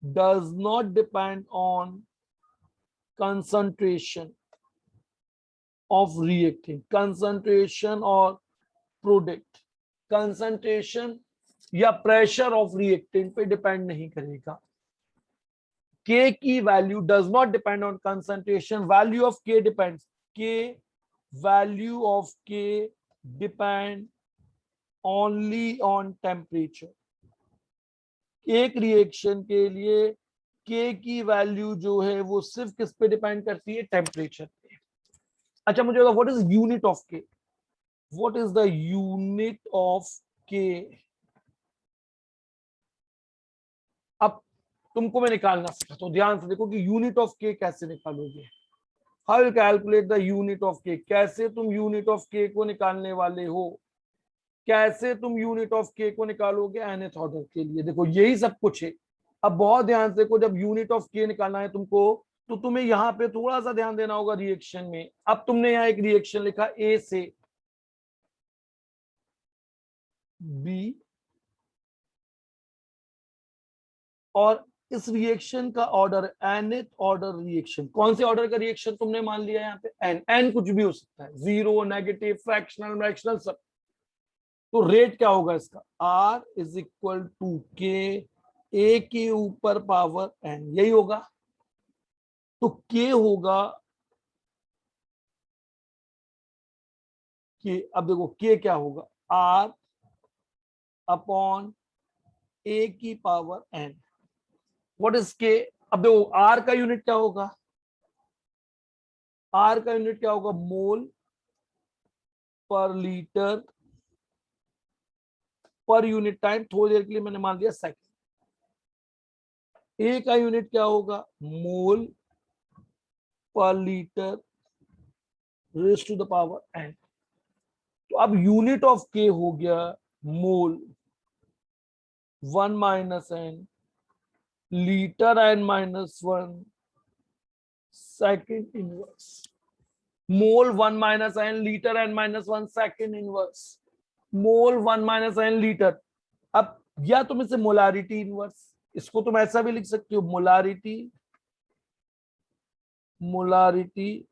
does not depend on concentration of reactant, concentration or product, concentration या pressure of reactant पे depend नहीं करेगा। K की value does not depend on concentration, value of K depends, K value of K depend only on temperature. एक reaction के लिए K की value जो है वो सिर्फ किस पे डिपेंड करती है? टेम्परेचर पे। अच्छा मुझे बताओ what is unit of K? What is the unit of K? तुमको मैं निकालना सिखाता हूं, ध्यान से देखो कि यूनिट ऑफ के कैसे निकालोगे। How will calculate the unit of के, कैसे तुम यूनिट ऑफ के को निकालने वाले हो, कैसे तुम यूनिट ऑफ के को निकालोगे nth ऑर्डर के लिए। देखो यही सब कुछ है। अब बहुत ध्यान से देखो, जब यूनिट ऑफ के निकालना है तुमको, तो तुम्हें यहाँ पे थोड़ा सा ध्यान देना होगा रिएक्शन में। अब तुमने यहाँ एक रिएक्शन लिखा ए से बी, और इस रिएक्शन का ऑर्डर nth ऑर्डर रिएक्शन। कौन से ऑर्डर का रिएक्शन तुमने मान लिया यहाँ पे? n कुछ भी हो सकता है, जीरो, नेगेटिव, फ्रैक्शनल, फ्रैक्शनल, सब। तो रेट क्या होगा इसका? R इज इक्वल टू के, ए के ऊपर पावर n, यही होगा। तो k होगा के, अब देखो k क्या होगा? R अपॉन a की power n। What is k? अब देखो R का यूनिट क्या होगा? R का यूनिट क्या होगा? Mole per litre per unit time. थोड़ी देर के लिए मैंने मान लिया सेकंड। ए का यूनिट क्या होगा? Mole per litre raise to the power n। तो अब यूनिट ऑफ के हो गया mole 1 minus n, litre n minus 1 second inverse. Mole 1 minus n, litre n minus 1 second inverse. Mole 1 minus n litre. अब या तुम इसे molarity inverse, इसको तुम ऐसा भी लिख सकते हो, molarity, molarity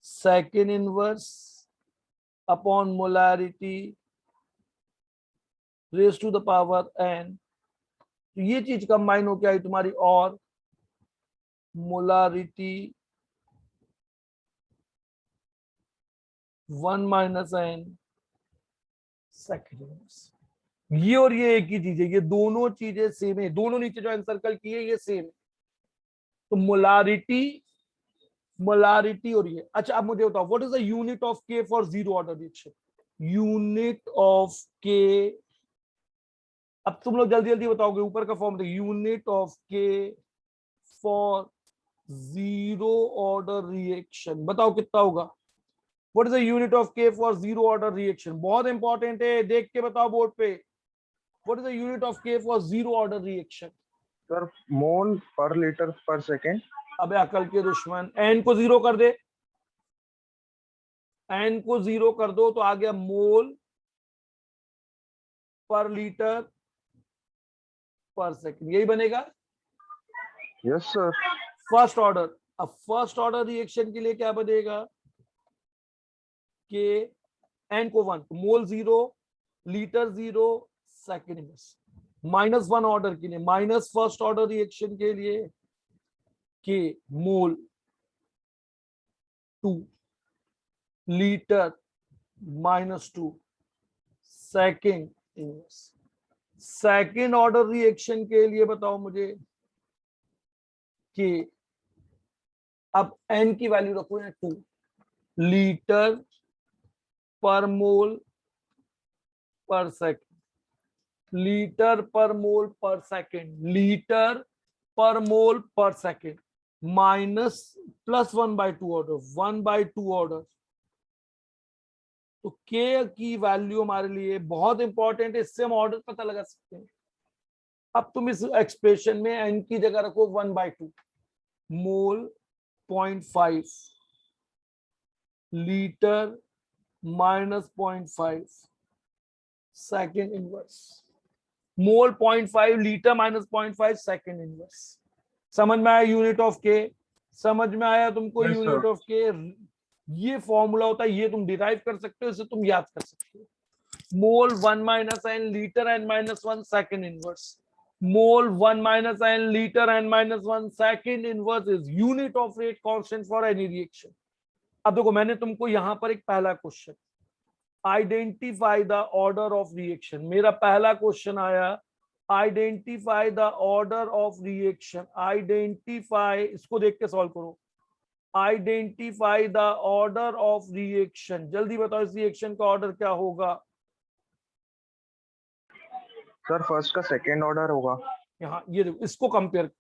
second inverse upon molarity raise to the power n। तो ये चीज कंबाइन होकर आई तुम्हारी, और molarity 1 minus n second inverse. ये और ये एक ही चीज है, ये दोनों चीजें सेम है। दोनों नीचे जो एनसर्कल की है ये सेम है। तो मोलारिटी, मोलारिटी और ये। अच्छा अब मुझे बताओ, what is the unit of के for zero order reaction? Unit of K, अब तुम लोग जल्दी जल्दी बताओगे, ऊपर का फॉर्म देखो, यूनिट ऑफ के फॉर जीरो ऑर्डर रिएक्शन। बताओ कितना होगा? What is the unit of के फॉर जीरो ऑर्डर रिएक्शन? बहुत इंपॉर्टेंट है, देख के बताओ बोर्ड पे। व्हाट इज द यूनिट ऑफ के फॉर जीरो ऑर्डर रिएक्शन? सर मोल पर लीटर पर सेकेंड। अबे अकल के दुश्मन, n को जीरो कर दे, n को जीरो कर दो तो आ गया मोल पर लीटर पर सेकेंड, यही बनेगा यस सर। First order. अब फर्स्ट ऑर्डर रिएक्शन के लिए क्या बनेगा? के n को 1, मोल 0, litre 0, second inverse. Minus 1 order के लिए, माइनस फर्स्ट ऑर्डर रिएक्शन के लिए के मोल 2, litre -2, second inverse. Second order reaction के लिए बताओ मुझे कि अब n की वैल्यू रखो यहाँ 2, लीटर पर मोल पर सेकेंड, लीटर पर मोल पर सेकेंड, लीटर पर मोल पर second, minus plus 1/2 order, 1/2 order. तो के की वैल्यू हमारे लिए बहुत इंपॉर्टेंट है, इससे हम ऑर्डर पता लगा सकते हैं। अब तुम इस एक्सप्रेशन में n की जगह रखो 1/2, मोल 0.5, लीटर -0.5 सेकेंड इनवर्स। मोल 0.5, लीटर -0.5 सेकेंड इनवर्स। समझ में आया यूनिट ऑफ के? समझ में आया तुमको Yes, यूनिट sir. ऑफ के? ये फॉर्मूला होता है, ये तुम डिराइव कर सकते हो, इसे तुम याद कर सकते हो। मोल 1 minus n, litre n-1 second inverse. Mole 1 minus n, litre n-1 second inverse is unit of rate constant for any reaction. अब देखो मैंने तुमको यहां पर एक पहला question, identify the order of reaction, मेरा पहला क्वेश्चन आया, identify the order of reaction. Identify, इसको देख के सॉल्व करो। Identify the order of reaction, जल्दी बताओ इस रिएक्शन का ऑर्डर क्या होगा? सर फर्स्ट का सेकेंड ऑर्डर होगा। यहाँ ये देखो, इसको कंपेयर,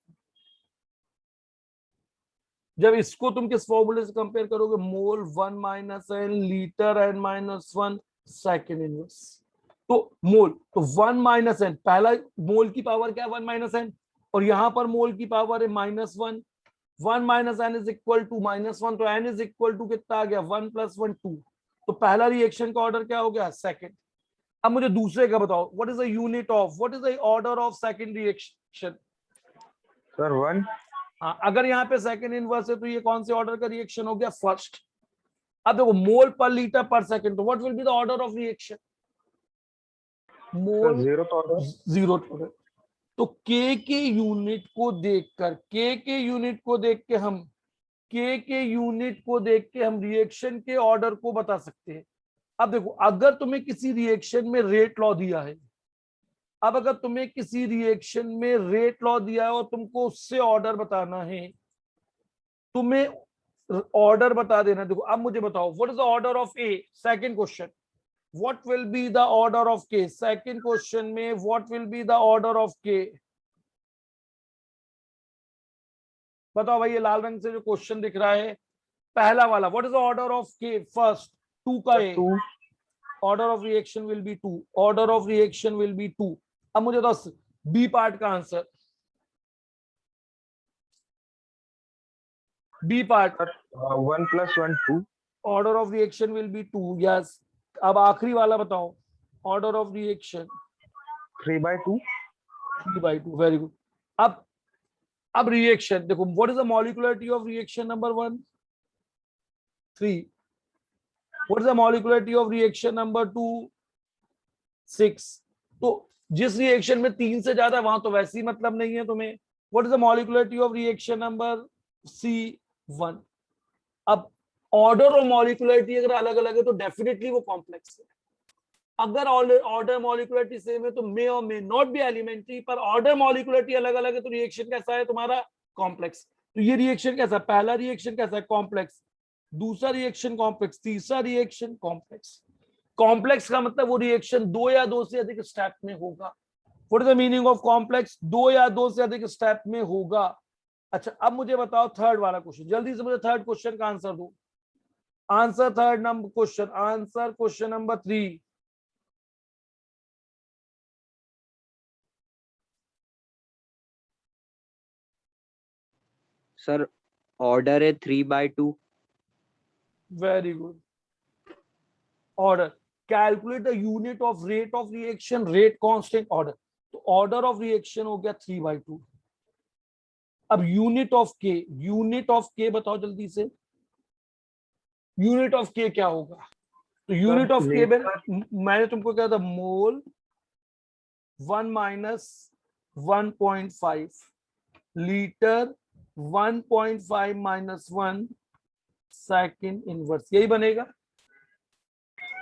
जब इसको तुम किस फॉर्मूले से कंपेयर करोगे, mole 1 minus N litre N minus 1 second inverse. तो मोल, तो 1 माइनस एन, पहला मोल की पावर क्या है 1 माइनस एन, और यहां पर मोल की पावर है -1। 1 minus N is equal to -1, तो एन इज इक्वल टू कितना आ गया 1 + 1 2। तो पहला रिएक्शन का ऑर्डर क्या हो गया सेकंड। अब मुझे दूसरे का बताओ, what is the unit of, what is the order of second reaction. Sir 1। हाँ, अगर यहाँ पे सेकंड इनवर्स है तो ये कौन से ऑर्डर का रिएक्शन हो गया फर्स्ट। अब देखो मोल पर लीटर पर सेकंड, तो what will be the order of reaction, mole zero order. Zero order. तो के के यूनिट को देखकर, के के यूनिट को देख के हम, के के यूनिट को देख के हम रिएक्शन के ऑर्डर को बता सकते हैं। अब देखो, अगर तुम्हें किसी रिएक्शन में रेट लॉ दिया है, अब अगर तुम्हें किसी रिएक्शन में रेट लॉ दिया है और तुमको उससे ऑर्डर बताना है, तुम्हें ऑर्डर बता देना। देखो अब मुझे बताओ, what is the order of A, second question, what will be the order of के, सेकंड क्वेश्चन में what will be the order of के। बताओ भाई, ये लाल रंग से जो क्वेश्चन दिख रहा है पहला वाला, what is the order of K first, 2 का A, 2। Order of reaction will be 2, order of reaction will be 2। अब मुझे बताओ बी पार्ट का answer, B part 1 + 1 2। Order of reaction will be 2, yes. अब आखिरी वाला बताओ, order of reaction 3/2। 3/2, very good. अब रिएक्शन देखो, what is the molecularity of reaction number 1, 3। What is the molecularity of reaction number 2, 6। तो जिस reaction में 3 से ज्यादा वहां तो वैसे ही मतलब नहीं है तुम्हें। What is the molecularity of reaction number C1। अब ऑर्डर और मॉलिक्युलरिटी अगर अलग अलग है तो डेफिनेटली वो कॉम्प्लेक्स है। अगर ऑर्डर मॉलिक्युलरिटी सेम है तो may or may not be elementary, पर ऑर्डर मॉलिक्युलरिटी अलग अलग है तो रिएक्शन कैसा है तुम्हारा कॉम्प्लेक्स। तो ये रिएक्शन कैसा, पहला रिएक्शन कैसा है कॉम्प्लेक्स, दूसरा रिएक्शन कॉम्प्लेक्स, तीसरा रिएक्शन कॉम्प्लेक्स। कॉम्प्लेक्स का मतलब वो रिएक्शन 2 या 2 से अधिक स्टेप में होगा। What is the meaning of complex, 2 या 2 से अधिक स्टेप में होगा। अच्छा अब मुझे बताओ थर्ड वाला क्वेश्चन, जल्दी से मुझे थर्ड क्वेश्चन का आंसर दो। Answer third number question, answer question number 3। Sir order है 3/2। Very good. Order, calculate the unit of rate of reaction, rate constant order. तो ऑर्डर ऑफ रिएक्शन हो गया 3/2। अब यूनिट ऑफ के, यूनिट ऑफ के बताओ जल्दी से, यूनिट ऑफ के क्या होगा। तो यूनिट ऑफ के मैंने तुमको क्या था, मोल 1 minus 1.5, litre 1.5 minus 1 second inverse, यही बनेगा,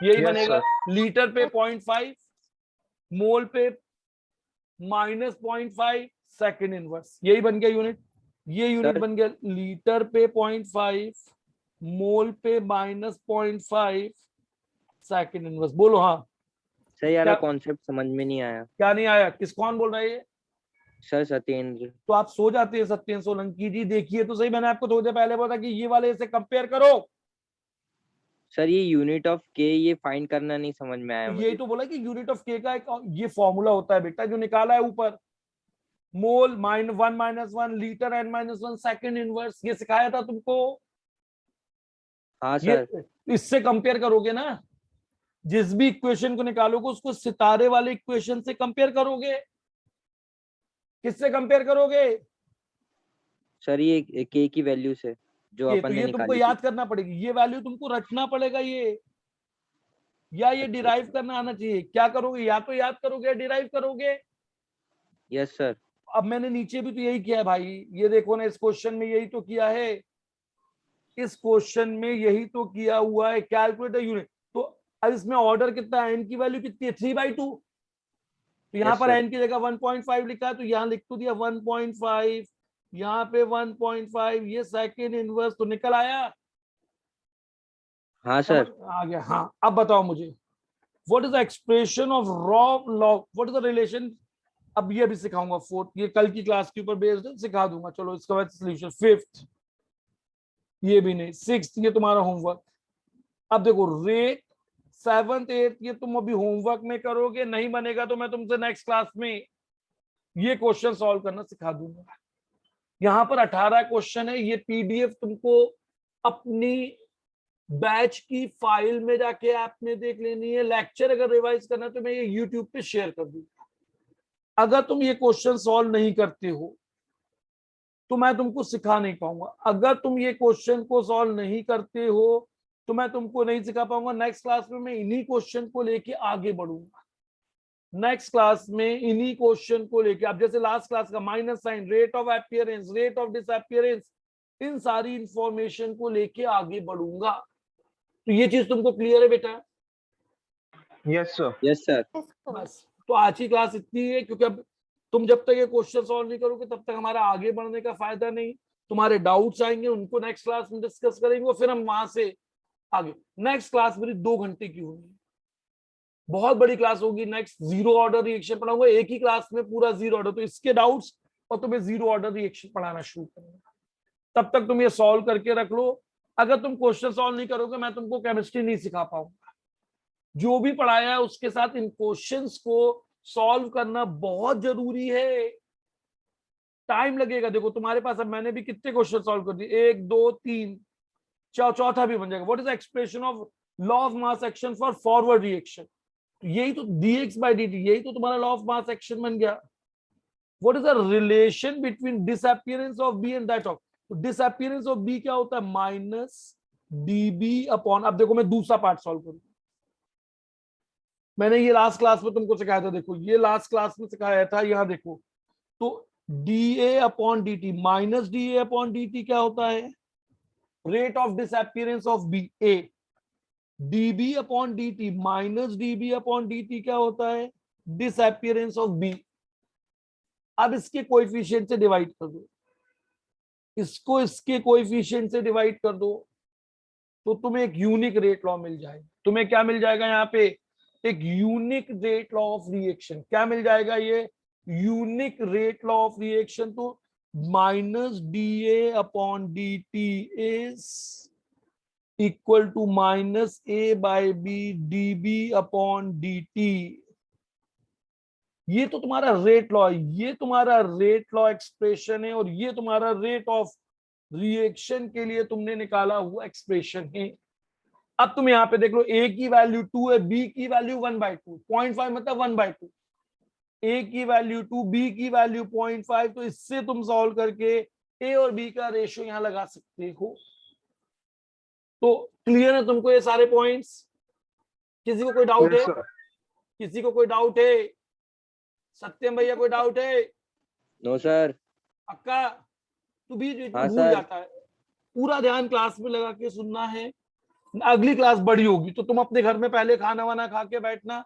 यही Yes, बनेगा। लीटर पे 0.5, मोल पे -0.5 सेकेंड इनवर्स, यही बन गया यूनिट। ये यूनिट बन गया लीटर पे 0.5, मोल पे -0.5 सेकेंड इनवर्स। बोलो हाँ। सर यार क्या कॉन्सेप्ट समझ में नहीं आया। क्या नहीं आया, किस कौन बोल रहा है ये। सर सत्येंद्र। तो आप सो जाते हैं सत्येंद्र सोलंकी जी, देखिए तो सही, मैंने आपको थोड़ी देर पहले बोला कि ये वाले से कंपेयर करो। सर ये यूनिट ऑफ के ये फाइंड करना नहीं समझ में आया तो मुझे। यही तो बोला कि यूनिट ऑफ के का एक ये फॉर्मूला होता है बेटा, जो निकाला है ऊपर, मोल -1 minus 1 litre n minus 1 second inverse, ये सिखाया था तुमको। हाँ ये सर। इससे कंपेयर करोगे ना, जिस भी इक्वेशन को निकालोगे उसको सितारे वाले इक्वेशन से कंपेयर करोगे। किससे कंपेयर करोगे, सर ये के की वैल्यू से जो ये अपन तो ने ये तुमको निकाली याद थी। करना पड़ेगी, ये वैल्यू तुमको रखना पड़ेगा ये, या ये अच्छा डिराइव अच्छा। करना आना चाहिए। क्या करोगे, या तो याद करोगे या डिराइव करोगे। Yes sir. अब मैंने नीचे भी तो यही किया है भाई, ये देखो ना, इस क्वेश्चन में यही तो किया है, इस क्वेश्चन में यही तो किया हुआ है, कैलकुलेट यूनिट। तो अब इसमें ऑर्डर कितना है, एन की वैल्यू कितनी है 3/2। तो यहाँ यस पर सर। एन की जगह 1.5 लिखा है, तो यहाँ लिख तो दिया 1.5, यहाँ पे 1.5, ये सेकेंड इनवर्स तो निकल आया। हाँ समझ सर। आ गया। हाँ अब बताओ मुझे, what is the expression of raw log, what is the relation अब ये भी सिखाऊंगा फोर्थ, ये कल की क्लास के ऊपर बेस्ड है, सिखा दूंगा। चलो इसका बाद सोल्यूशन। फिफ्थ ये भी नहीं। सिक्स्थ ये तुम्हारा होमवर्क। अब देखो रेट, सेवंथ एट्थ ये तुम अभी होमवर्क में करोगे, नहीं बनेगा तो मैं तुमसे नेक्स्ट क्लास में ये क्वेश्चन सॉल्व करना सिखा दूंगा। यहाँ पर 18 क्वेश्चन है, ये पीडीएफ तुमको अपनी बैच की फाइल में जाके ऐप में देख लेनी है। लेक्चर अगर रिवाइज करना है तो मैं ये यूट्यूब पे शेयर कर दूंगा। अगर तुम ये क्वेश्चन सॉल्व नहीं करते हो तो मैं तुमको सिखा नहीं पाऊंगा। अगर तुम ये क्वेश्चन को सॉल्व नहीं करते हो तो मैं तुमको नहीं सिखा पाऊंगा। नेक्स्ट क्लास में मैं इन्हीं क्वेश्चन को लेके आगे बढ़ूंगा। नेक्स्ट क्लास में इन्हीं क्वेश्चन को लेके, अब जैसे लास्ट क्लास का minus sign, rate of appearance, rate of disappearance, इन सारी इंफॉर्मेशन को लेके आगे बढ़ूंगा। तो ये चीज तुमको क्लियर है बेटा? Yes sir. Yes sir. बस तो आज की क्लास इतनी है, क्योंकि अब तुम जब तक ये क्वेश्चन सॉल्व नहीं करोगे तब तक हमारा आगे बढ़ने का फायदा नहीं। तुम्हारे डाउट्स आएंगे, उनको नेक्स्ट क्लास में डिस्कस करेंगे, फिर हम वहां से आगे। नेक्स्ट क्लास मेरी 2 घंटे की होगी, बहुत बड़ी क्लास होगी। नेक्स्ट जीरो ऑर्डर रिएक्शन पढ़ाऊंगा, एक ही क्लास में पूरा जीरो ऑर्डर। तो इसके डाउट्स और तुम्हें जीरो ऑर्डर रिएक्शन पढ़ाना शुरू करूंगा। तब तक तुम ये सॉल्व करके रख लो। अगर तुम क्वेश्चन सॉल्व नहीं करोगे मैं तुमको केमिस्ट्री नहीं सिखा पाऊंगा। जो भी पढ़ाया है उसके साथ इन क्वेश्चंस को सॉल्व करना बहुत जरूरी है। टाइम लगेगा। देखो तुम्हारे पास, अब मैंने भी कितने क्वेश्चन सॉल्व कर दिए, 1 2 3, चौथा भी बन जाएगा। What is the expression of law of mass action for forward reaction? यही तो dx by dt, यही तो तुम्हारा लॉ ऑफ मास एक्शन बन गया। What is the relation between disappearance of B and that of? Disappearance of B क्या होता है? माइनस db अपॉन, अब देखो मैं दूसरा पार्ट सॉल्व करूंगा। मैंने ये लास्ट क्लास में तुमको सिखाया था। देखो ये लास्ट क्लास में सिखाया था, यहां देखो तो dA upon dt minus dA upon dt क्या होता है? Rate of disappearance of B. A dB upon dt minus dB upon dt क्या होता है? Disappearance of B. अब इसके कोएफिशिएंट से डिवाइड कर दो, इसको इसके कोएफिशिएंट से डिवाइड कर दो, तो तुम्हें एक यूनिक रेट लॉ मिल जाएगा। तुम्हें क्या मिल जाएगा यहाँ पे? एक unique rate law of reaction. क्या मिल जाएगा? ये unique rate law of reaction. तो minus dA upon dt is equal to minus A by B dB upon dt। ये तो तुम्हारा रेट लॉ है, ये तुम्हारा रेट लॉ एक्सप्रेशन है, और ये तुम्हारा रेट ऑफ रिएक्शन के लिए तुमने निकाला हुआ एक्सप्रेशन है। अब तुम यहाँ पे देख लो, A की वैल्यू 2 है, B की वैल्यू 1/2, 0.5 मतलब 1/2। A की वैल्यू 2, B की वैल्यू 0.5। तो इससे तुम सॉल्व करके A और B का रेशियो यहाँ लगा सकते हो। तो क्लियर है तुमको ये सारे पॉइंट्स? किसी को कोई डाउट है? Yes sir. किसी को कोई डाउट है? सत्यम भैया कोई डाउट है? No sir. पक्का? तू बीच बीच में हाँ, भूल सर। जाता है। पूरा ध्यान क्लास में लगा के सुनना है। अगली क्लास बड़ी होगी तो तुम अपने घर में पहले खाना वाना खा के बैठना,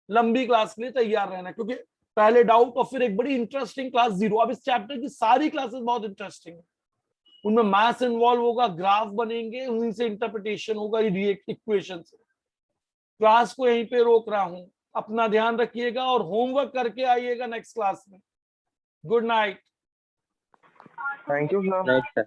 लंबी क्लास के लिए तैयार रहना, क्योंकि पहले डाउट और फिर एक बड़ी इंटरेस्टिंग क्लास जीरो। अब इस चैप्टर की सारी क्लासेस बहुत इंटरेस्टिंग है, उनमें मैथ्स इन्वॉल्व होगा, ग्राफ बनेंगे, उन्हीं से इंटरप्रिटेशन होगा इक्वेशन से। क्लास को यहीं पे रोक रहा हूं, अपना ध्यान रखिएगा और होमवर्क करके आइएगा नेक्स्ट क्लास में। Good night. Thank you sir. Right sir.